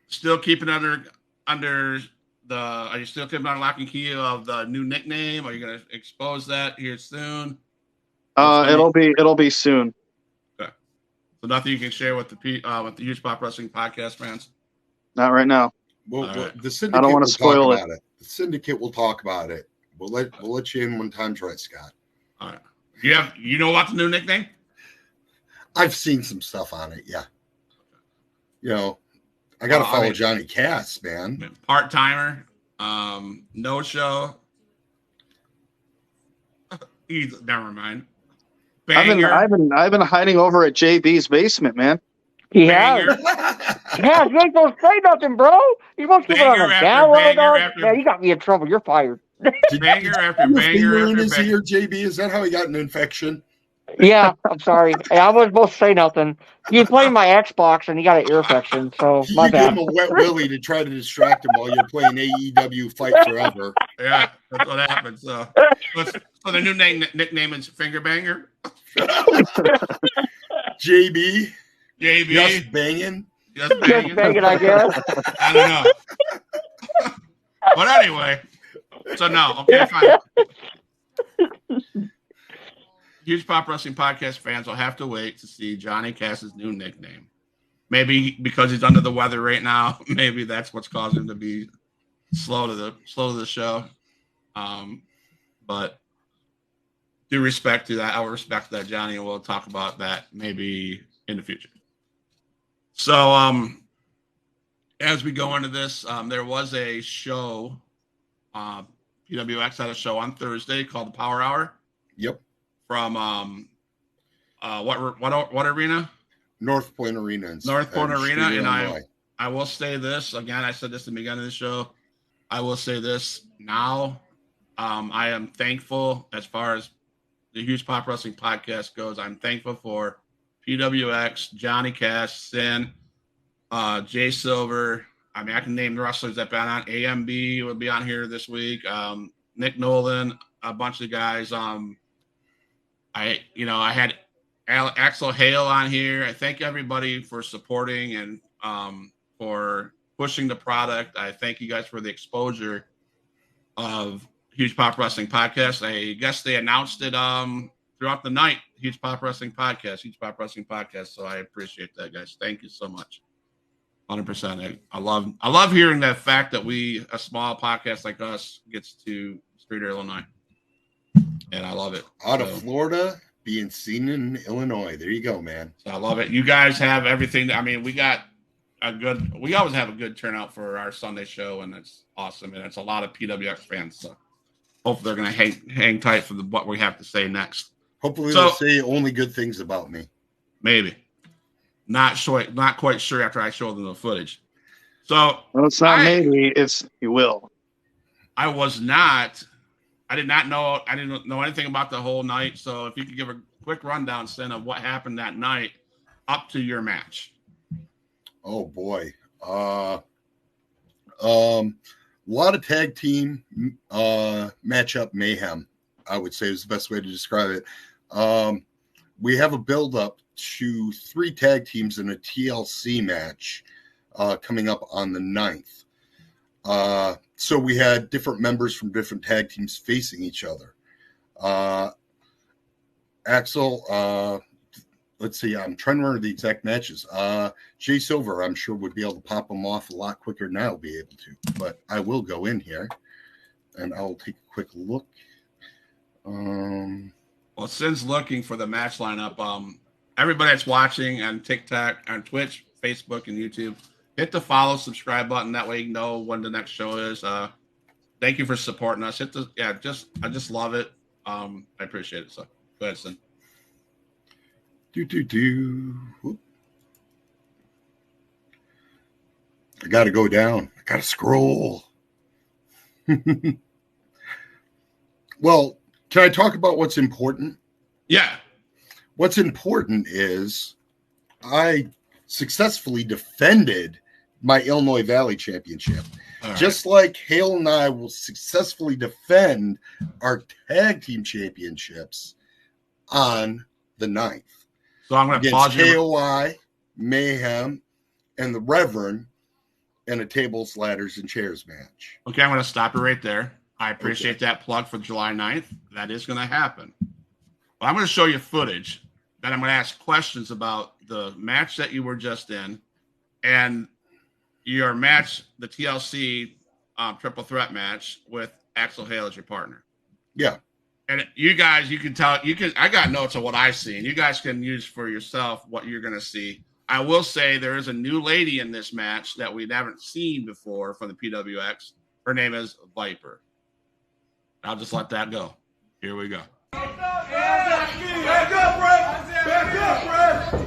still keeping under the? Are you still keeping under lock and key of the new nickname? Are you going to expose that here soon? It'll be soon. Okay. So nothing you can share with the Huge Pop Wrestling podcast fans. Not right now. Well, right. The syndicate. I don't want to spoil it. The syndicate will talk about it. We'll let you in when time's right, Scott. All right. You know about the new nickname? I've seen some stuff on it. Yeah. You know, I got to follow Johnny Cass, man. Part timer, no show. Never mind. Banger. I've been hiding over at JB's basement, man. He has. Yeah, you ain't supposed to say nothing, bro. You're supposed to keep it on a download. Yeah, you got me in trouble. You're fired. Banger after banger after in his ear, JB? Is that how he got an infection? Yeah, I'm sorry. I wasn't supposed to say nothing. You playing my Xbox and you got an ear infection, so my You gave bad. him a wet willy to try to distract him while you're playing AEW Fight Forever. Yeah, that's what happens. So the new nickname is Finger Banger. JB. JB. Just banging. Just banging. Just banging, I guess. I don't know. But anyway, so no, okay, fine. Huge Pop Wrestling Podcast fans will have to wait to see Johnny Cass's new nickname. Maybe because he's under the weather right now. Maybe that's what's causing him to be slow to the show. But due respect to that, I'll respect that, Johnny, and we'll talk about that maybe in the future. So as we go into this, there was a show. PWX had a show on Thursday called the Power Hour. Yep. From what arena? North Point Arena. North Point Arena, and Illinois. I will say this again. I said this at the beginning of the show. I will say this now. I am thankful as far as the Huge Pop Wrestling Podcast goes. I'm thankful for PWX, Johnny Cass, Sin, Jay Silver. I mean, I can name the wrestlers that been on. AMB will be on here this week. Nick Nolan, a bunch of guys. I had Axel Hale on here. I thank everybody for supporting and for pushing the product. I thank you guys for the exposure of Huge Pop Wrestling Podcast. I guess they announced it throughout the night. Huge Pop Wrestling Podcast. So I appreciate that, guys. Thank you so much. 100%. I love hearing that fact that a small podcast like us, gets to Streator, Illinois. And I love it. Out of Florida, being seen in Illinois. There you go, man. So I love it. You guys have everything. I mean, we always have a good turnout for our Sunday show, and it's awesome. And it's a lot of PWX fans. So hopefully they're going to hang tight for what we have to say next. Hopefully they'll say only good things about me. Maybe. Not quite sure after I show them the footage. So it's not maybe, it's you will. I didn't know anything about the whole night. So if you could give a quick rundown, Sin, of what happened that night up to your match. Oh boy. A lot of tag team matchup mayhem, I would say is the best way to describe it. We have a build up to 3 tag teams in a TLC match coming up on the 9th. So we had different members from different tag teams facing each other. Axel, let's see, I'm trying to remember the exact matches. Jay Silver, I'm sure, would be able to pop them off a lot quicker than I'll be able to. But I will go in here, and I'll take a quick look. Well, Sin's looking for the match lineup. Everybody that's watching on TikTok, on Twitch, Facebook, and YouTube, hit the follow, subscribe button. That way you know when the next show is. Thank you for supporting us. I just love it. I appreciate it. So go ahead, Sin. Whoop. I got to go down. I got to scroll. Well, can I talk about what's important? Yeah. What's important is I successfully defended my Illinois Valley Championship. Right. Just like Hale and I will successfully defend our tag team championships on the 9th. So I'm going to pause KOI, Mayhem, and the Reverend in a tables, ladders, and chairs match. Okay, I'm going to stop you right there. I appreciate that plug for July 9th. That is going to happen. But I'm going to show you footage. Then I'm going to ask questions about the match that you were just in and your match, the TLC triple threat match with Axel Hale as your partner. Yeah. And you guys, you can tell, I got notes of what I've seen. You guys can use for yourself what you're going to see. I will say there is a new lady in this match that we haven't seen before from the PWX. Her name is Viper. I'll just let that go. Here we go. Back up, Brett! Back up, Brett!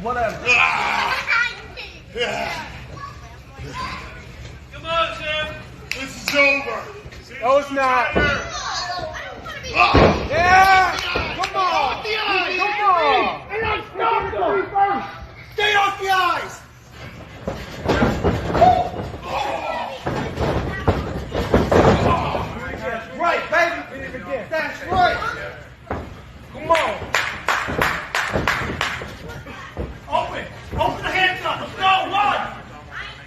Whatever. Come on, Jim. This is over. No, it's not. Yeah! Come on! Come on! Stay off the eyes! That's right, baby! That's right! Come on! Open the hands up! Let's go! Run!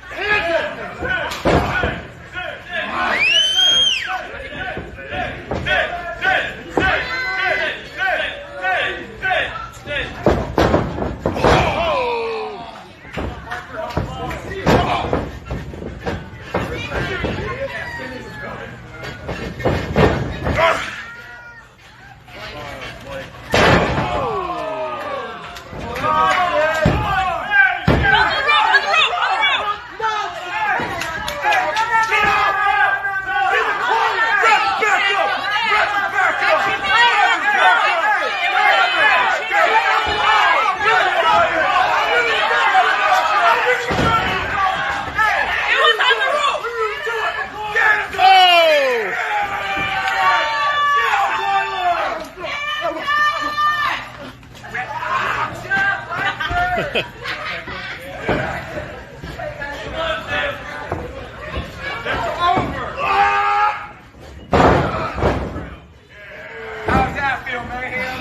Hands up! How's that feel, Mayhem?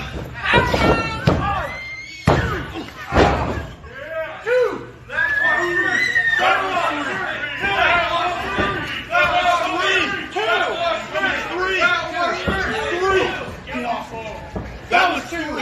That was two.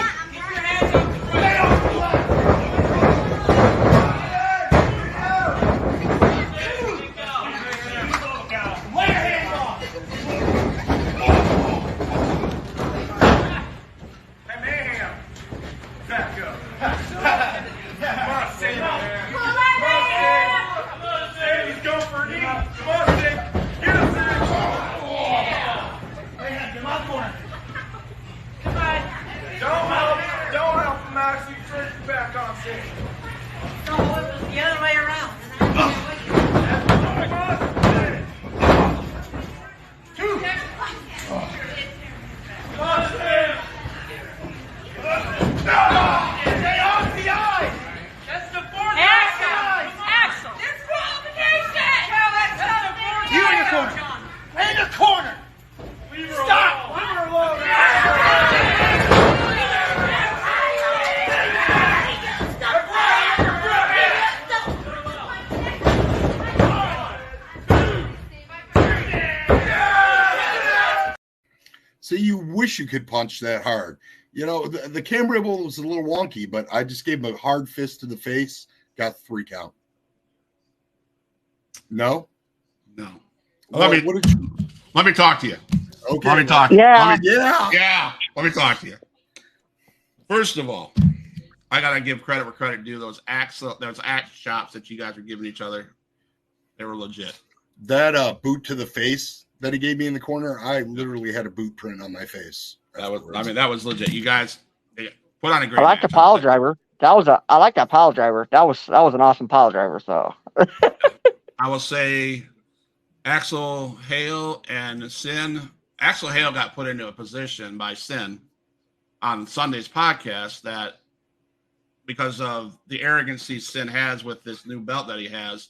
So you wish you could punch that hard. You know, the camera angle was a little wonky, but I just gave him a hard fist to the face, got 3 count. No? No. Well, Let me talk to you. Okay. Let me talk to Yeah. you. Yeah. Let me talk to you. First of all, I gotta give credit where credit due. Those axe shots that you guys were giving each other, they were legit. That boot to the face that he gave me in the corner, I literally had a boot print on my face. That was legit. You guys put on a great I like the match. pile driver. I like that pile driver. That was an awesome pile driver. So I will say Axel Hale and Sin. Axel Hale got put into a position by Sin on Sunday's podcast that because of the arrogancy Sin has with this new belt that he has,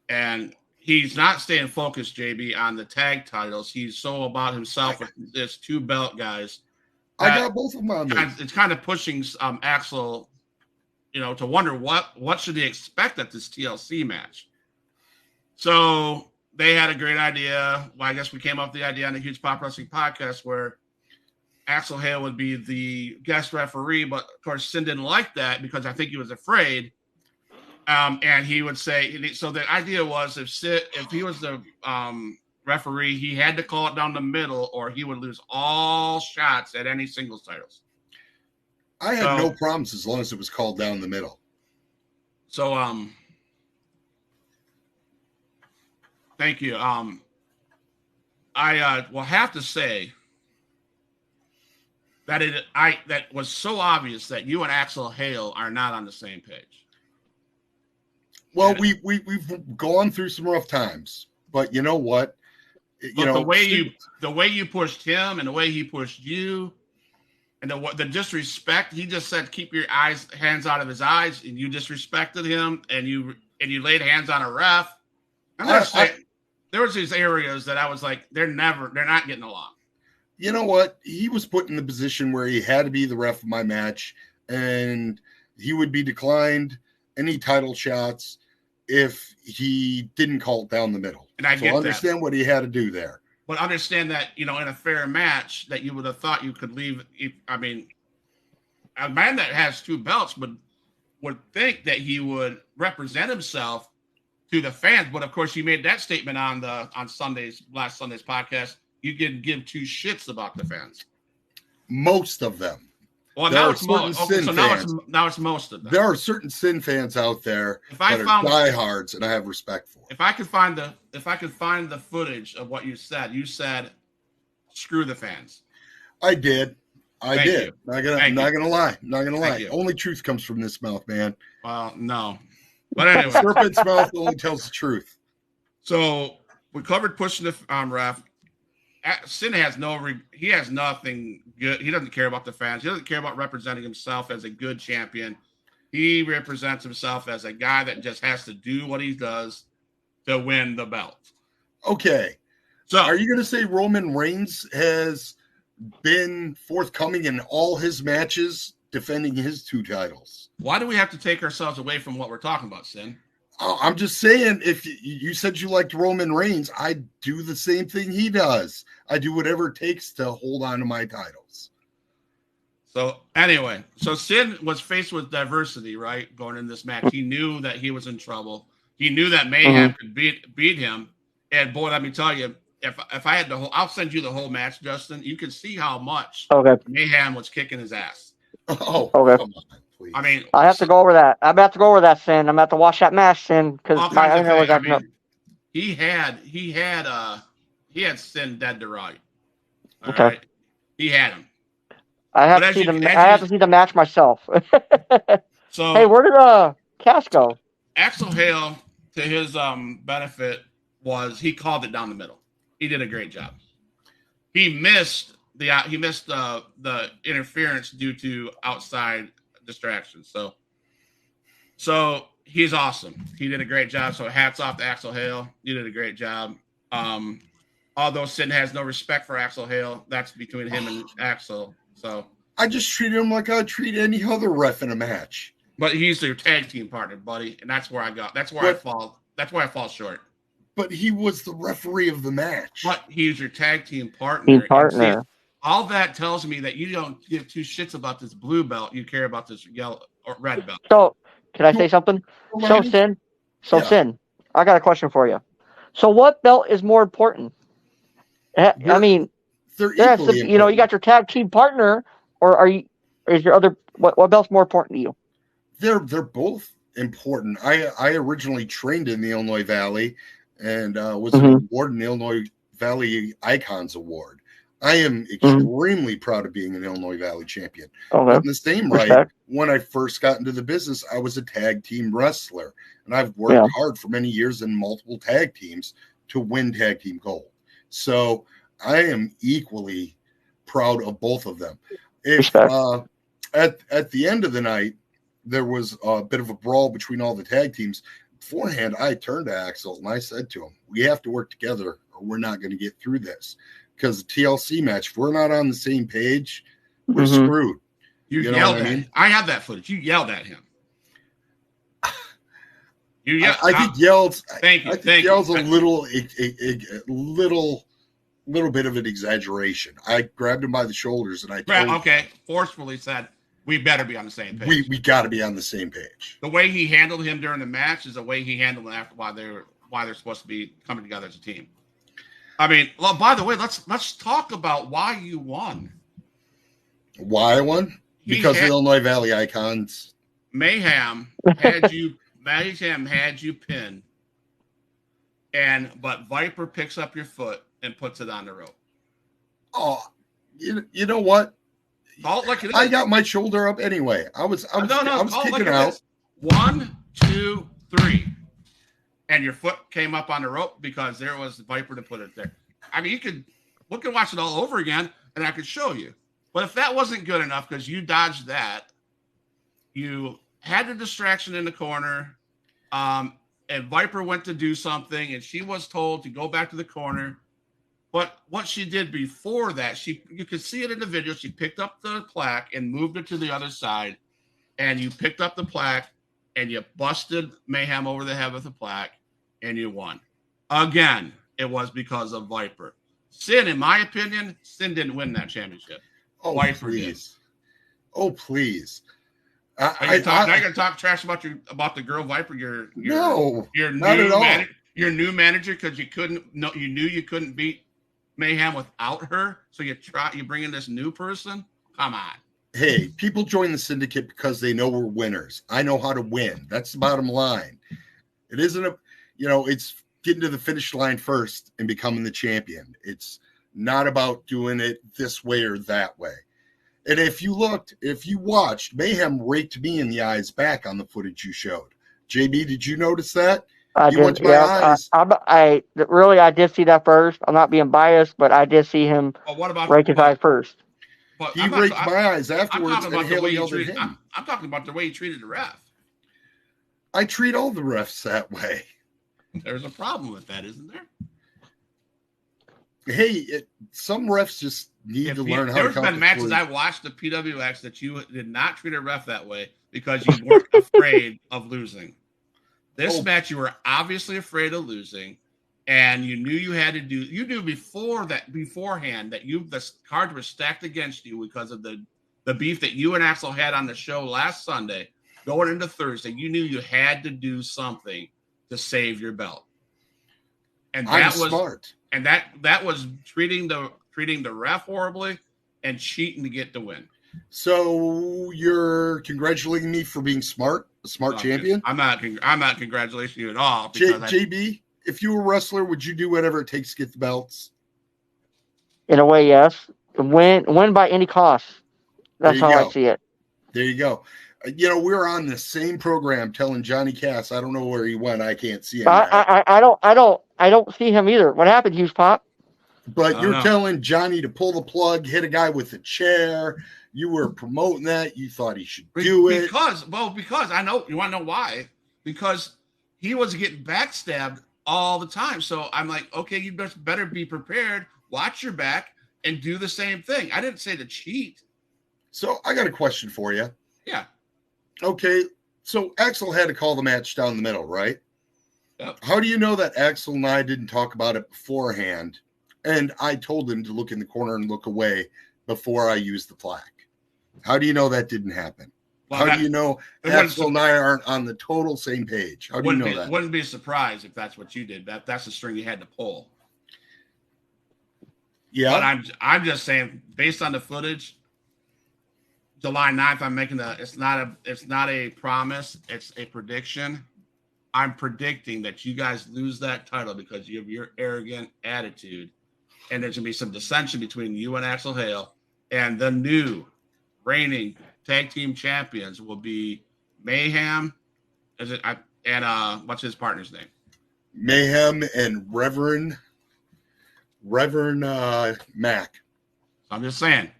and he's not staying focused, JB, on the tag titles. He's so about himself with this 2 belt guys. I got both of them on there. It's kind of pushing Axel, to wonder what should he expect at this TLC match. So they had a great idea. Well, I guess we came up with the idea on the Huge Pop Wrestling podcast where Axel Hale would be the guest referee, but of course Sin didn't like that because I think he was afraid. And he would say, so the idea was if he was the referee, he had to call it down the middle or he would lose all shots at any singles titles. I had no problems as long as it was called down the middle. So, thank you. I will have to say that was so obvious that you and Axel Hale are not on the same page. Well, we've gone through some rough times, but you know what? The way you pushed him and the way he pushed you, and the disrespect, he just said, keep your hands out of his eyes, and you disrespected him, and you laid hands on a ref. There was these areas that I was like, they're not getting along. You know what? He was put in the position where he had to be the ref of my match, and he would be declined any title shots if he didn't call it down the middle. And I understand what he had to do there. But understand that, in a fair match, that you would have thought you could leave. I mean, a man that has 2 belts would think that he would represent himself to the fans. But of course, you made that statement on last Sunday's podcast. You didn't give 2 shits about the fans. Most of them. Well, now it's most. Okay, so now it's most of them. There are certain Sin fans out there that are diehards, and I have respect for. If I could find the footage of what you said, screw the fans. I did. I did. Not gonna lie. You. Only truth comes from this mouth, man. Well, no. But anyway, serpent's mouth only tells the truth. So we covered pushing the ref. Sin has he has nothing good. He doesn't care about the fans. He doesn't care about representing himself as a good champion. He represents himself as a guy that just has to do what he does to win the belt. Okay. So are you going to say Roman Reigns has been forthcoming in all his matches defending his 2 titles? Why do we have to take ourselves away from what we're talking about, Sin? Oh, I'm just saying, if you said you liked Roman Reigns, I do the same thing he does. I do whatever it takes to hold on to my titles. So anyway, Sin was faced with diversity, right? Going in this match, he knew that he was in trouble. He knew that Mayhem could beat him. And boy, let me tell you, if I had I'll send you the whole match, Justin. You can see how much Mayhem was kicking his ass. Oh, okay. Come on. Please. I mean, I have to go over that. I'm about to go over that, Sin. I'm about to watch that match, Sin, because my owner was acting up. He had Sin dead to right. All okay. Right? He had him. I have to see the match myself. So hey, where did Cass go? Axel Hale, to his benefit, he called it down the middle. He did a great job. He missed the interference due to outside distractions. So he's awesome. He did a great job. So hats off to Axel Hale. You did a great job. Although Sin has no respect for Axel Hale, that's between him and Axel. So I just treated him like I would treat any other ref in a match. But he's your tag team partner, buddy, and that's where I got. That's where I fall. That's where I fall short. But he was the referee of the match. But he's your tag team partner. See, all that tells me that you don't give 2 shits about this blue belt. You care about this yellow or red belt. So, can I say something? Sin, I got a question for you. So, what belt is more important? I mean, they're equally important. You got your tag team partner, or is your other what belt's more important to you? They're both important. I originally trained in the Illinois Valley and was awarded an Illinois Valley Icons Award. I am extremely proud of being an Illinois Valley champion. Okay. In the same right, when I first got into the business, I was a tag team wrestler, and I've worked hard for many years in multiple tag teams to win tag team gold. So I am equally proud of both of them. If at the end of the night, there was a bit of a brawl between all the tag teams, beforehand, I turned to Axel and I said to him, we have to work together or we're not going to get through this. Because the TLC match, if we're not on the same page, we're screwed. You yelled at him. I have that footage. You yelled at him. I think yelled. Thank you. I think yell's a little bit of an exaggeration. I grabbed him by the shoulders and forcefully said, we better be on the same page. We got to be on the same page. The way he handled him during the match is the way he handled him after why they're supposed to be coming together as a team. I mean, well, by the way, let's talk about why you won. Why I won? Because of the Illinois Valley Icons. Mayhem had you pinned, but Viper picks up your foot and puts it on the rope. Oh, you know what? Call it like it is. I got my shoulder up anyway. I was kicking out. 1, 2, 3. And your foot came up on the rope because there was the Viper to put it there. I mean, we could watch it all over again and I could show you. But if that wasn't good enough because you dodged that, you had the distraction in the corner, and Viper went to do something and she was told to go back to the corner. But what she did before that, you could see it in the video. She picked up the plaque and moved it to the other side. And you picked up the plaque and you busted Mayhem over the head with the plaque and you won. Again, it was because of Viper. Sin, in my opinion, Sin didn't win that championship. Oh, Viper please. Did. Oh, please. Now you're going to talk trash about the girl Viper. Your not at all. Your new manager because you knew you couldn't beat Mayhem without her, so you bring in this new person. Come on. Hey, people join the syndicate because they know we're winners. I know how to win. That's the bottom line. It isn't it's getting to the finish line first and becoming the champion. It's not about doing it this way or that way. And if you watched, Mayhem raked me in the eyes back on the footage you showed. JB, did you notice that? I did. Yeah, I did see that first. I'm not being biased, but I did see him rake his eyes first. He raked my eyes afterwards, and Haley yelled at him. I'm talking about the way he treated the ref. I treat all the refs that way. There's a problem with that, isn't there? Hey, some refs just need to learn how to. There's been matches I watched the PWX that you did not treat a ref that way because you weren't afraid of losing. This match, you were obviously afraid of losing, and you knew you had to do. You knew beforehand that the cards were stacked against you because of the beef that you and Axel had on the show last Sunday, going into Thursday. You knew you had to do something to save your belt, and that was smart. And that was treating the ref horribly and cheating to get the win. So you're congratulating me for being smart, a smart champion? I'm not congratulating you at all. JB, if you were a wrestler, would you do whatever it takes to get the belts? In a way, yes. Win by any cost. That's how I see it. There you go. We were on the same program telling Johnny Cass. I don't know where he went. I can't see him. I don't see him either. What happened, Hughes Pop? But you're telling Johnny to pull the plug, hit a guy with a chair. You were promoting that. You thought he should do it. Because I know. You want to know why? Because he was getting backstabbed all the time. So I'm like, okay, you better be prepared. Watch your back and do the same thing. I didn't say to cheat. So I got a question for you. Yeah. Okay. So Axel had to call the match down the middle, right? Yep. How do you know that Axel and I didn't talk about it beforehand? And I told him to look in the corner and look away before I used the plaque. How do you know that didn't happen? Well, how do you know Axel and I aren't on the total same page? How do you know that? Wouldn't be surprised if that's what you did. That's the string you had to pull. Yeah. But I'm just saying, based on the footage, July 9th, I'm making it's not a promise, it's a prediction. I'm predicting that you guys lose that title because of your arrogant attitude. And there's going to be some dissension between you and Axel Hale. And the new reigning tag team champions will be Mayhem. What's his partner's name? Mayhem and Reverend Mac. I'm just saying.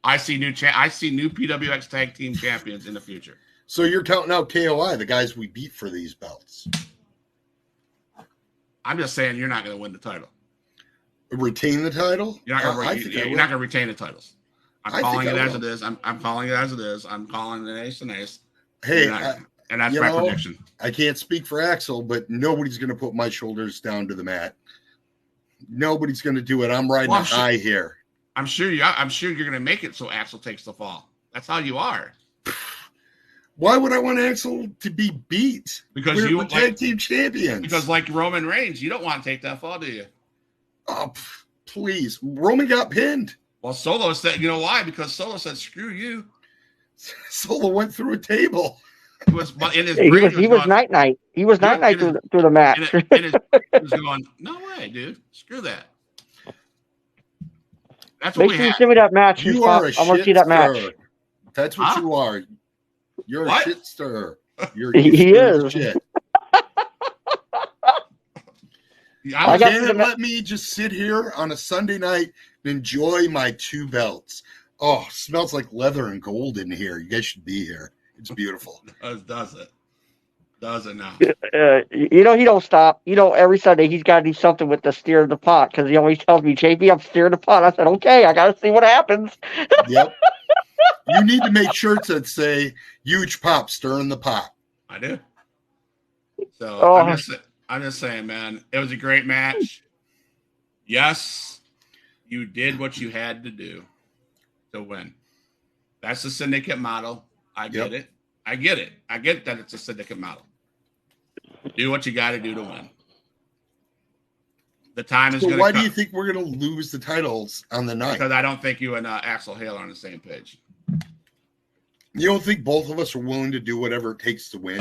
I see new PWX tag team champions in the future. So you're counting out KOI, the guys we beat for these belts. I'm just saying you're not going to win the title. Retain the title? You're not going to retain the titles. I'm calling it as it is. I'm calling it as it is. I'm calling it ace and ace. Hey, and that's my prediction. I can't speak for Axel, but nobody's going to put my shoulders down to the mat. Nobody's going to do it. I'm riding high here. I'm sure you're going to make it so Axel takes the fall. That's how you are. Why would I want Axel to be beat? Because we're tag team champions. Because like Roman Reigns, you don't want to take that fall, do you? Oh, please. Roman got pinned. Well, Solo said, you know why? Because Solo said, screw you. Solo went through a table. He was night-night. He was night-night through the match. He was going, no way, dude. Screw that. That's what Make we sure you had. send me that match. You Pop. are a I want to see shit that match. stirrer. That's what Huh? you are. You're a What? shit stirrer. You He stir the is. shit. I You got was, you can't the let me just sit here on a Sunday night and enjoy my 2 belts. Oh, smells like leather and gold in here. You guys should be here. It's beautiful. does it? Does it now? He don't stop. Every Sunday he's got to do something with the steer of the pot because he always tells me, JB, I'm steering the pot. I said, okay, I got to see what happens. Yep. You need to make shirts that say "Huge Pop stirring the pot." I do. So Oh. I'm just saying, man, it was a great match. Yes, you did what you had to do to win. That's the syndicate model. I get it. I get it. I get that it's a syndicate model. Do what you got to do to win. The time is going to come. Why do you think we're going to lose the titles on the night? Because I don't think you and Axel Hale are on the same page. You don't think both of us are willing to do whatever it takes to win?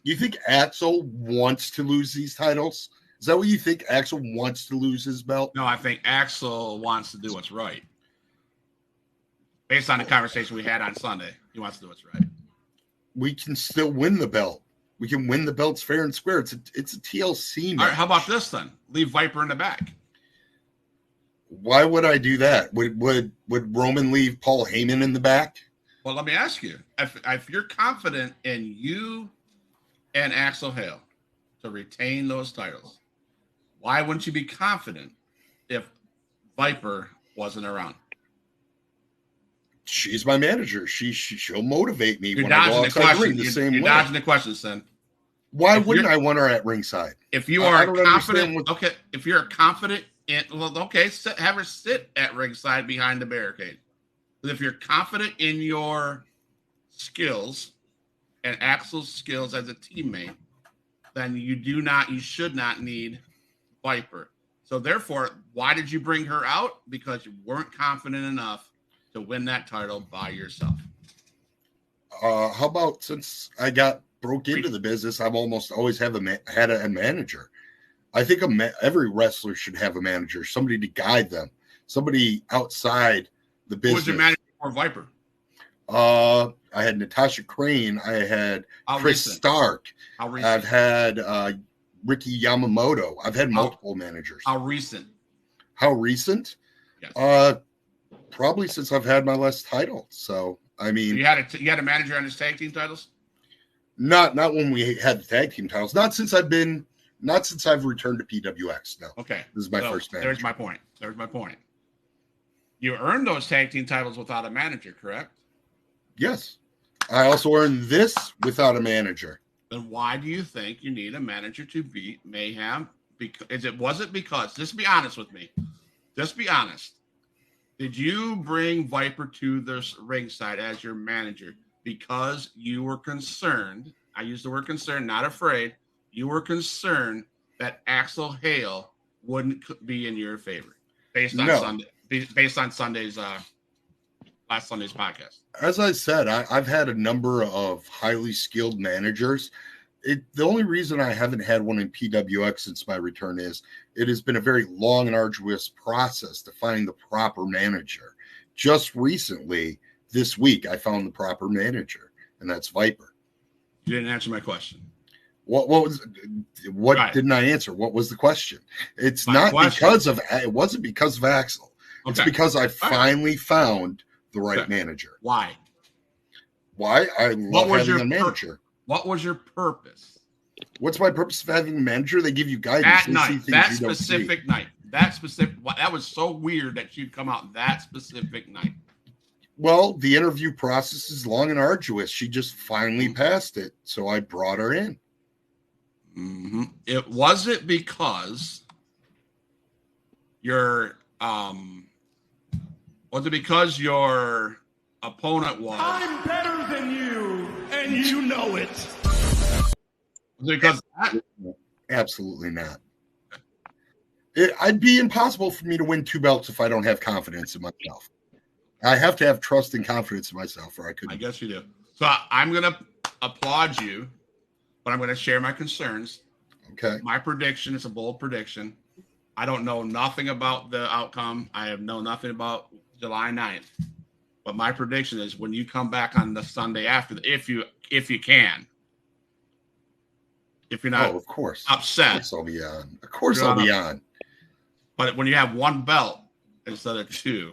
You think Axel wants to lose these titles? Is that what you think? Axel wants to lose his belt? No, I think Axel wants to do what's right. Based on the conversation we had on Sunday, he wants to do what's right. We can still win the belt. We can win the belts fair and square. It's a TLC match. All right, how about this then? Leave Viper in the back. Why would I do that? Would Roman leave Paul Heyman in the back? Well, let me ask you. If you're confident in you and Axel Hale to retain those titles, why wouldn't you be confident if Viper wasn't around? She's my manager. She'll motivate me You're when I go dodging the outside the ring question. the You're same way. dodging the question, son. Why wouldn't I want her at ringside? If you I are don't confident, understand okay. If you're confident in, well, okay, have her sit at ringside behind the barricade. But if you're confident in your skills and Axel's skills as a teammate, then you should not need Viper. So therefore, why did you bring her out? Because you weren't confident enough to win that title by yourself. How about since I broke into the business, I've almost always had a manager. I think every wrestler should have a manager, somebody to guide them, somebody outside the business. Who was your manager for Viper? I had Natasha Crane. I had Chris recent? Stark. How recent? I've had Ricky Yamamoto. I've had multiple managers. How recent? How recent? Yes. Probably since I've had my last title. So I mean, You had a manager on his tag team titles? Not when we had the tag team titles. Not since I've returned to PWX. No. Okay. This is my first manager. There's my point. You earned those tag team titles without a manager, correct? Yes. I also earned this without a manager. Then why do you think you need a manager to beat Mayhem? Was it because, just be honest with me. Just be honest. Did you bring Viper to the ringside as your manager because you were concerned? I use the word concerned, not afraid. You were concerned that Axel Hale wouldn't be in your favor based on Sunday's last Sunday's podcast. As I said, I've had a number of highly skilled managers. The only reason I haven't had one in PWX since my return is it has been a very long and arduous process to find the proper manager. Just recently, this week, I found the proper manager, and that's Viper. You didn't answer my question. What Right. didn't I answer? What was the question? It wasn't because of Axel. It's because I finally found the right manager. Why? I love having a manager. What was your purpose? What's my purpose of having a manager? They give you guidance. That specific night. That was so weird that she'd come out that specific night. Well, the interview process is long and arduous. She just finally passed it, so I brought her in. Mm-hmm. It wasn't because your opponent was. I'm better than you, and you know it. Was it because of that? Absolutely not. It'd be impossible for me to win 2 belts if I don't have confidence in myself. I have to have trust and confidence in myself, or I couldn't. I guess you do. So I'm going to applaud you, but I'm going to share my concerns. Okay. My prediction is a bold prediction. I don't know nothing about the outcome. I have known nothing about July 9th. But my prediction is when you come back on the Sunday after, if you can, if you're not of course. upset. Of course I'll be on. Of course I'll be on. But when you have one belt instead of two.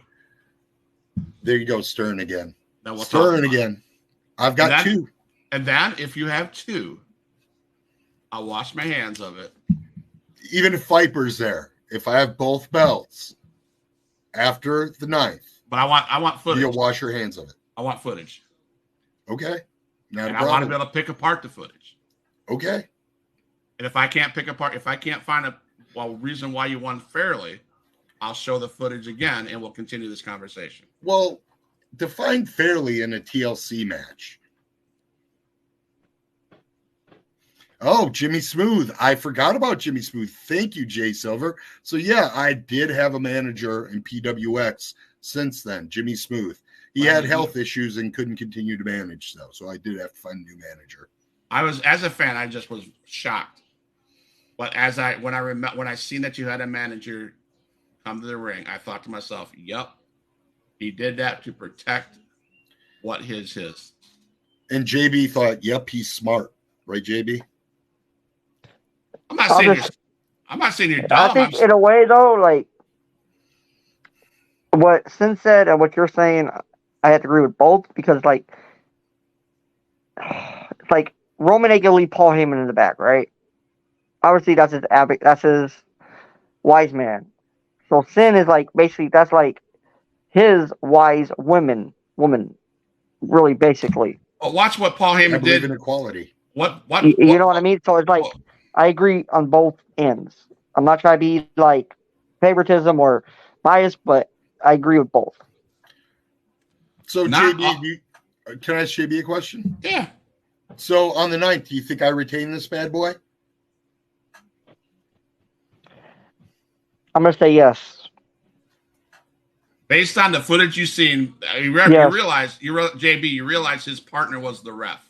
There you go, Stern again. We'll Stern again. I've got two. And then if you have two, I'll wash my hands of it. Even if Viper's there, if I have both belts after the 9th. But I want footage. You'll wash your hands of it. I want footage. Okay. And I want to be able to pick apart the footage. Okay. And if I can't find a reason why you won fairly, I'll show the footage again and we'll continue this conversation. Well, define fairly in a TLC match. Oh, Jimmy Smooth. I forgot about Jimmy Smooth. Thank you, Jay Silver. So, yeah, I did have a manager in PWX since then, Jimmy Smooth. He had health issues and couldn't continue to manage, though. So I did have to find a new manager. As a fan, I just was shocked. But when I seen that you had a manager come to the ring, I thought to myself, yep, he did that to protect what his. And JB thought, yep, he's smart. Right, JB? I'm not saying you're dumb. I think in a way, though, like what Sin said and what you're saying, I have to agree with both because, like Roman ain't gonna leave Paul Heyman in the back, right? Obviously, that's his wise man. So Sin is that's his wise woman, really, basically. Well, watch what Paul Heyman did. In equality. What you know what I mean? So it's like I agree on both ends. I'm not trying to be like favoritism or bias, but I agree with both. So JB, can I ask JB a question? Yeah. So on the 9th, do you think I retain this bad boy? I'm going to say yes. Based on the footage you've seen, you realize his partner was the ref.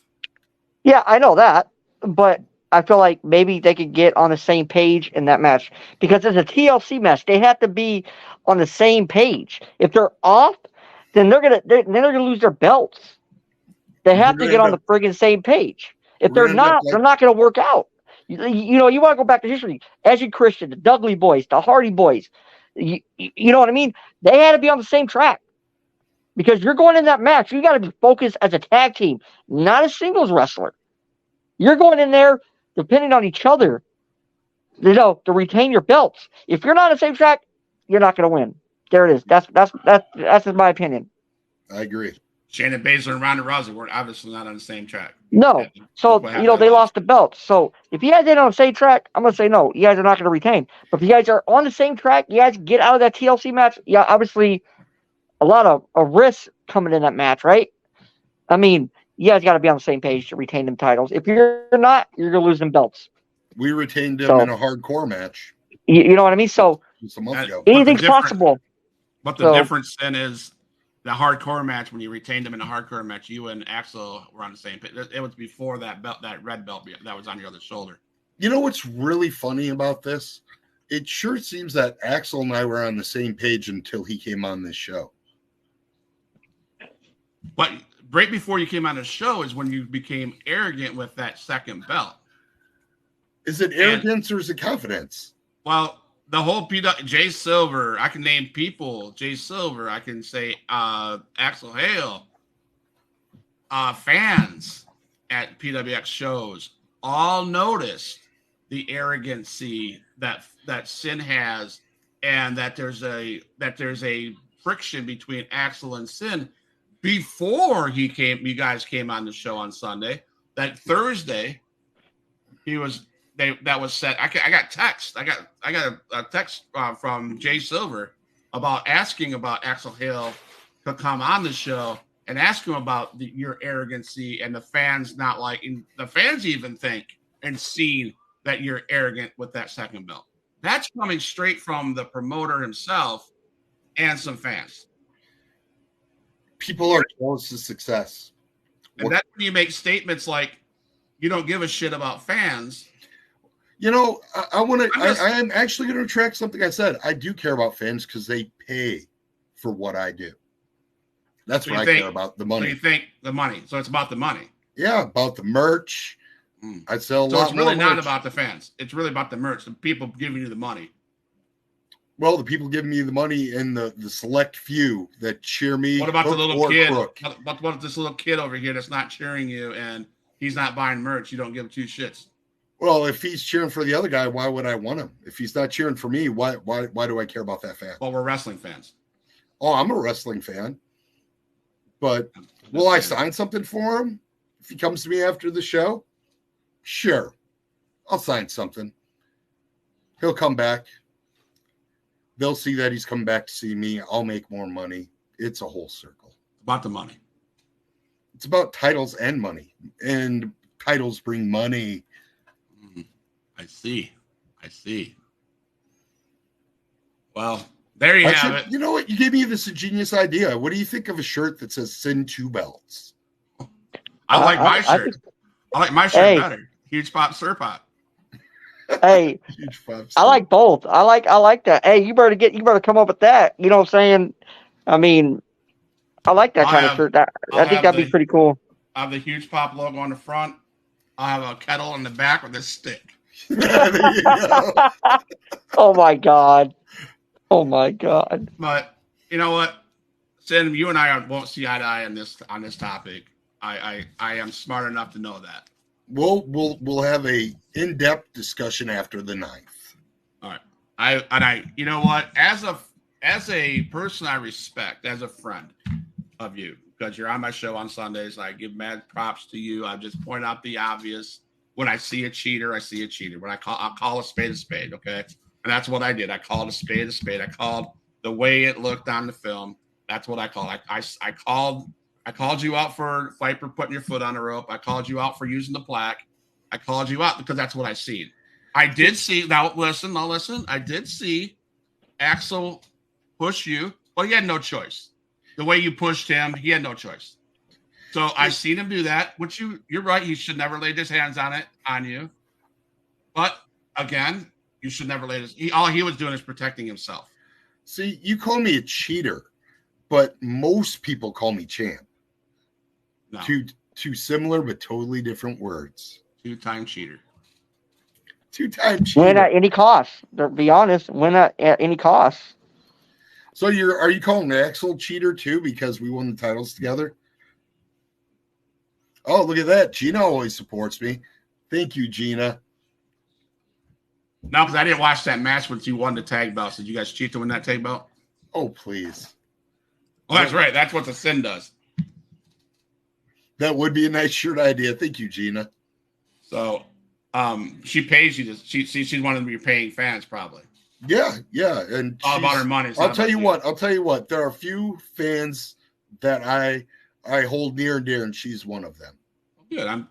Yeah, I know that, but I feel like maybe they could get on the same page in that match because it's a TLC match. They have to be on the same page. If they're off, then they're gonna lose their belts. They have to get on the friggin' same page. If they're not, they're not gonna work out. You want to go back to history. Edge and Christian, the Dudley Boys, the Hardy Boys. You know what I mean? They had to be on the same track because you're going in that match. You got to be focused as a tag team, not a singles wrestler. You're going in there depending on each other, to retain your belts. If you're not on the same track, you're not going to win. There it is. That's just my opinion. I agree. Shayna Baszler and Ronda Rousey were obviously not on the same track. No. So, they lost the belts. So, if you guys ain't on the same track, I'm going to say no. You guys are not going to retain. But if you guys are on the same track, you guys get out of that TLC match. Yeah, obviously, a lot of risks coming in that match, right? I mean, you guys got to be on the same page to retain them titles. If you're not, you're going to lose them belts. We retained them in a hardcore match. You know what I mean? So, just a month ago. Anything's possible. But the difference then is the hardcore match, when you retained them in a hardcore match, you and Axel were on the same page. It was before that belt, that red belt that was on your other shoulder. You know what's really funny about this? It sure seems that Axel and I were on the same page until he came on this show. But right before you came on the show is when you became arrogant with that second belt. Is it arrogance or is it confidence? Well, the whole Jay Silver, I can name people. Jay Silver, I can say Axel Hale, fans at PWX shows all noticed the arrogancy that Sin has, and that there's a friction between Axel and Sin before you guys came on the show on Sunday. That Thursday, that was set. I got text. I got a text from Jay Silver asking about Axel Hale to come on the show and ask him about your arrogancy and the fans not liking. The fans even think and seen that you're arrogant with that second belt. That's coming straight from the promoter himself and some fans. People are close to success. And that's when you make statements like you don't give a shit about fans. You know, I want to. I am actually going to retract something I said. I do care about fans because they pay for what I do. That's what I care about. The money. So you think the money? So it's about the money. Yeah, about the merch. I sell a lot. So it's really more not merch. about the fans. It's really about the merch. The people giving you the money. Well, the people giving me the money and the select few that cheer me. What about the little kid? Crook. What if this little kid over here that's not cheering you and he's not buying merch? You don't give him two shits. Well, if he's cheering for the other guy, why would I want him? If he's not cheering for me, why do I care about that fan? Well, we're wrestling fans. Oh, I'm a wrestling fan. But will I sign something for him if he comes to me after the show? Sure. I'll sign something. He'll come back. They'll see that he's coming back to see me. I'll make more money. It's a whole circle. About the money. It's about titles and money. And titles bring money. I see. Well, there you have it. You know what? You gave me this genius idea. What do you think of a shirt that says "Send 2 belts"? I like my shirt. I like my shirt better. Huge Pop, Sir Pop. Hey, Huge Pop. I like both. I like that. Hey, you better come up with that. You know what I'm saying? I mean, I like that kind of shirt. I think that'd be pretty cool. I have the Huge Pop logo on the front. I have a kettle in the back with a stick. There you go. Oh my god. But you know what, Sam, you and I won't see eye to eye on this topic. I am smart enough to know that. We'll have a in-depth discussion after the 9th. All right. I you know what, as a person I respect, as a friend of you, because you're on my show on Sundays, I give mad props to you. I just point out the obvious. When I see a cheater, I see a cheater. When I'll call a spade, okay? And that's what I did. I called a spade. I called the way it looked on the film. That's what I called. I called you out for fight for putting your foot on the rope. I called you out for using the plaque. I called you out because that's what I seen. I did see. Now listen. I did see Axel push you, but he had no choice. The way you pushed him, he had no choice. So I seen him do that, which you're right. He should never laid his hands on you. But again, you should never lay all he was doing is protecting himself. See, you call me a cheater, but most people call me champ. No. Two similar but totally different words. 2-time cheater. 2-time cheater. Win at any cost. To be honest, win at any cost. So are you calling Axel cheater too because we won the titles together? Oh, look at that. Gina always supports me. Thank you, Gina. No, because I didn't watch that match when you won the tag belts. Did you guys cheat to win that tag belt? Oh, please. Well, that's right. That's what the sin does. That would be a nice shirt idea. Thank you, Gina. So she pays you. She's one of your paying fans, probably. Yeah. And all about her money. I'll tell you what. There are a few fans that I hold near and dear, and she's one of them. Good.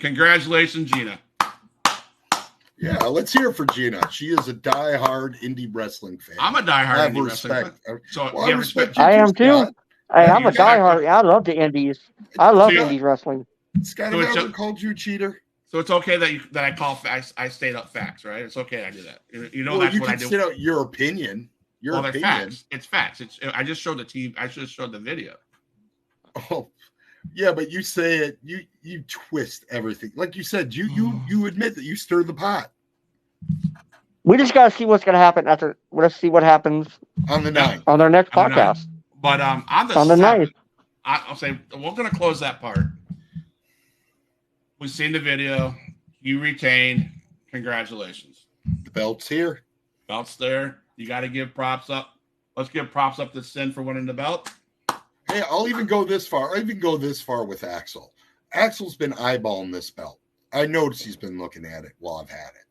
Congratulations, Gina. Yeah, let's hear it for Gina. She is a diehard indie wrestling fan. I'm a diehard indie wrestling fan. So I respect. I am too. Hey, I'm a diehard. I love the indies. I love indies wrestling. Scott never called you a cheater. So it's okay that I call facts. I state up facts, right? It's okay. I do that. You know, that's what I do. You can state out your opinion. They're facts. It's facts. I just showed the TV. I just showed the video. Oh, yeah, but you say it. You twist everything. Like you said, you admit that you stirred the pot. We just gotta see what's gonna happen after. Let's see what happens on the 9th on their next podcast. But on the 9th, I'll say we're gonna close that part. We've seen the video. You retained. Congratulations. The belt's here. Belt's there. You got to give props up. Let's give props up to Sin for winning the belt. Hey, I'll even go this far. With Axel. Axel's been eyeballing this belt. I noticed he's been looking at it while I've had it.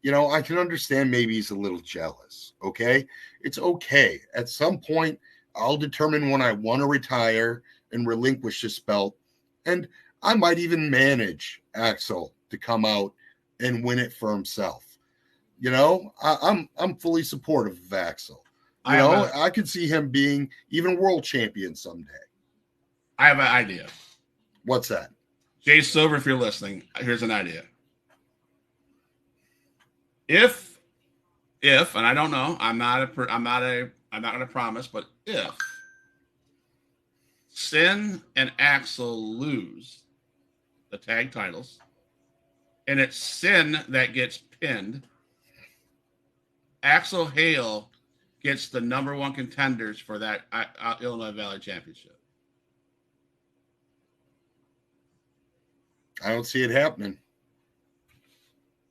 You know, I can understand maybe he's a little jealous. Okay? It's okay. At some point, I'll determine when I want to retire and relinquish this belt. And I might even manage Axel to come out and win it for himself. You know, I'm fully supportive of Axel. I could see him being even world champion someday. I have an idea. What's that? Jay Silver, if you're listening, here's an idea. if, and I don't know, I'm not going to promise, but if Sin and Axel lose the tag titles, and it's Sin that gets pinned, Axel Hale gets the number one contenders for that Illinois Valley Championship. I don't see it happening.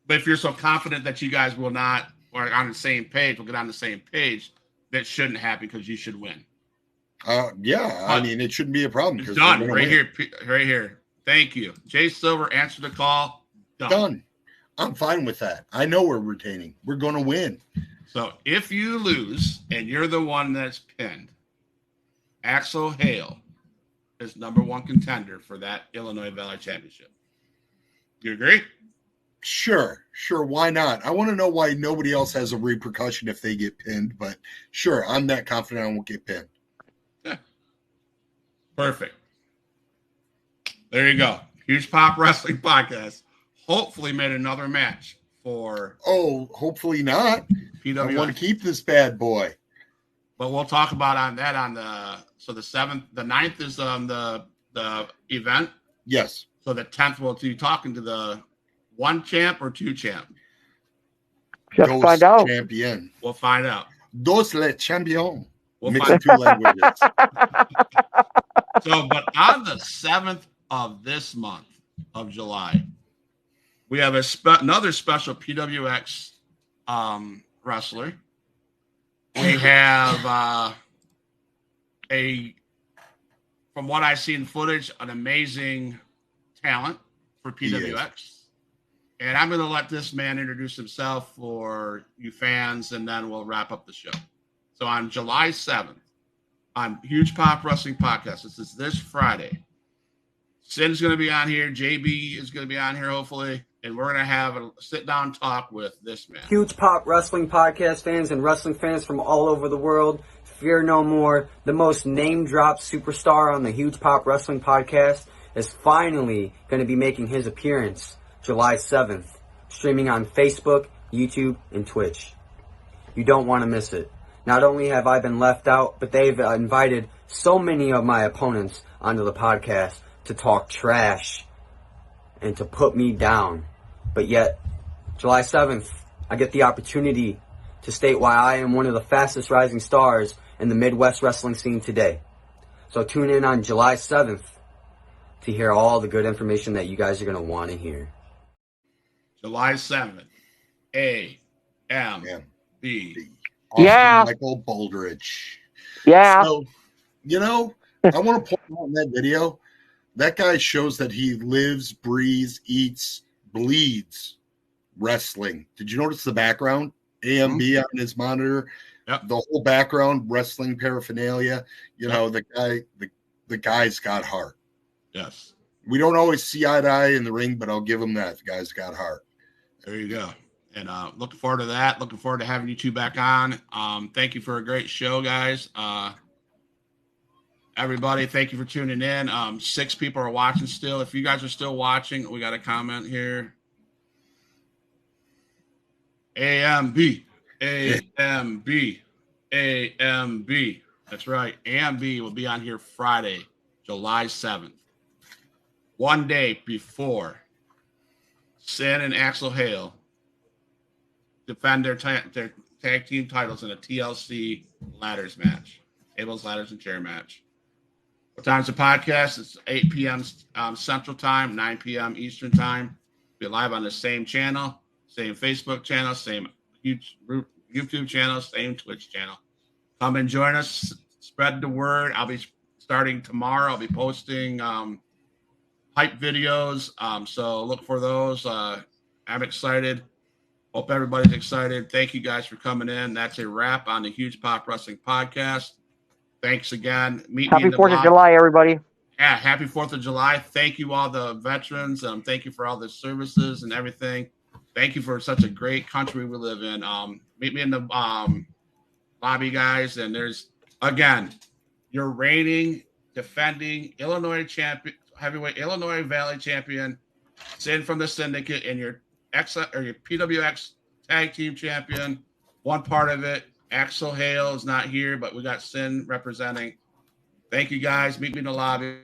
But if you're so confident that you guys will not, or on the same page, we'll get on the same page, that shouldn't happen because you should win. Yeah, I mean, it shouldn't be a problem. It's done right here. Thank you. Jay Silver answered the call. Done. I'm fine with that. I know we're retaining. We're going to win. So if you lose and you're the one that's pinned, Axel Hale is number one contender for that Illinois Valley Championship. You agree? Sure. Why not? I want to know why nobody else has a repercussion if they get pinned, but sure, I'm that confident I won't get pinned. Yeah. Perfect. There you go. Huge Pop Wrestling Podcast. Hopefully made another match for... Oh, hopefully not. PWX. I want to keep this bad boy. But we'll talk about on the 7th, the 9th is the event. Yes. So the 10th we'll be talking to the 1 champ or 2 champ. Just find out. Champion. We'll find out. Dos le champion. We'll Mixing 2 languages. So, but on the 7th of this month of July, we have another special PWX wrestler. We have from what I see in footage, an amazing talent for PWX. And I'm going to let this man introduce himself for you fans, and then we'll wrap up the show. So on July 7th, on Huge Pop Wrestling Podcast, this Friday, Sin's going to be on here. JB is going to be on here, hopefully. And we're going to have a sit-down talk with this man. Huge Pop Wrestling Podcast fans and wrestling fans from all over the world, fear no more. The most name-dropped superstar on the Huge Pop Wrestling Podcast is finally going to be making his appearance July 7th, streaming on Facebook, YouTube, and Twitch. You don't want to miss it. Not only have I been left out, but they've invited so many of my opponents onto the podcast to talk trash and to put me down. But yet, July 7th, I get the opportunity to state why I am one of the fastest rising stars in the Midwest wrestling scene today. So tune in on July 7th to hear all the good information that you guys are going to want to hear. July 7th, A.M.B. Yeah. Michael Baldrige. Yeah. So, I want to point out in that video, that guy shows that he lives, breathes, eats, bleeds wrestling. Did you notice the background? AMB on his monitor. Yep. The whole background, wrestling paraphernalia. The guy's got heart. Yes. We don't always see eye to eye in the ring, but I'll give him that. The guy's got heart. There you go. And looking forward to that. Looking forward to having you two back on. Thank you for a great show, guys. Everybody, thank you for tuning in. 6 people are watching still. If you guys are still watching, we got a comment here. AMB. That's right. AMB will be on here Friday, July 7th. 1 day before Sin and Axel Hale defend their tag team titles in a TLC ladders match. Tables, ladders, and chair match. What time's the podcast? It's 8 p.m. Central Time, 9 p.m. Eastern Time. Be live on the same channel, same Facebook channel, same YouTube channel, same Twitch channel. Come and join us. Spread the word. I'll be starting tomorrow. I'll be posting hype videos. So look for those. I'm excited. Hope everybody's excited. Thank you guys for coming in. That's a wrap on the Huge Pop Wrestling Podcast. Thanks again. Happy 4th of July, everybody. Yeah, happy 4th of July. Thank you, all the veterans. Thank you for all the services and everything. Thank you for such a great country we live in. Meet me in the lobby, guys. And there's, again, your reigning, defending Illinois champion, heavyweight Illinois Valley champion, Sin from the Syndicate, and your PWX tag team champion. One part of it, Axel Hale is not here, but we got Sin representing. Thank you guys. Meet me in the lobby.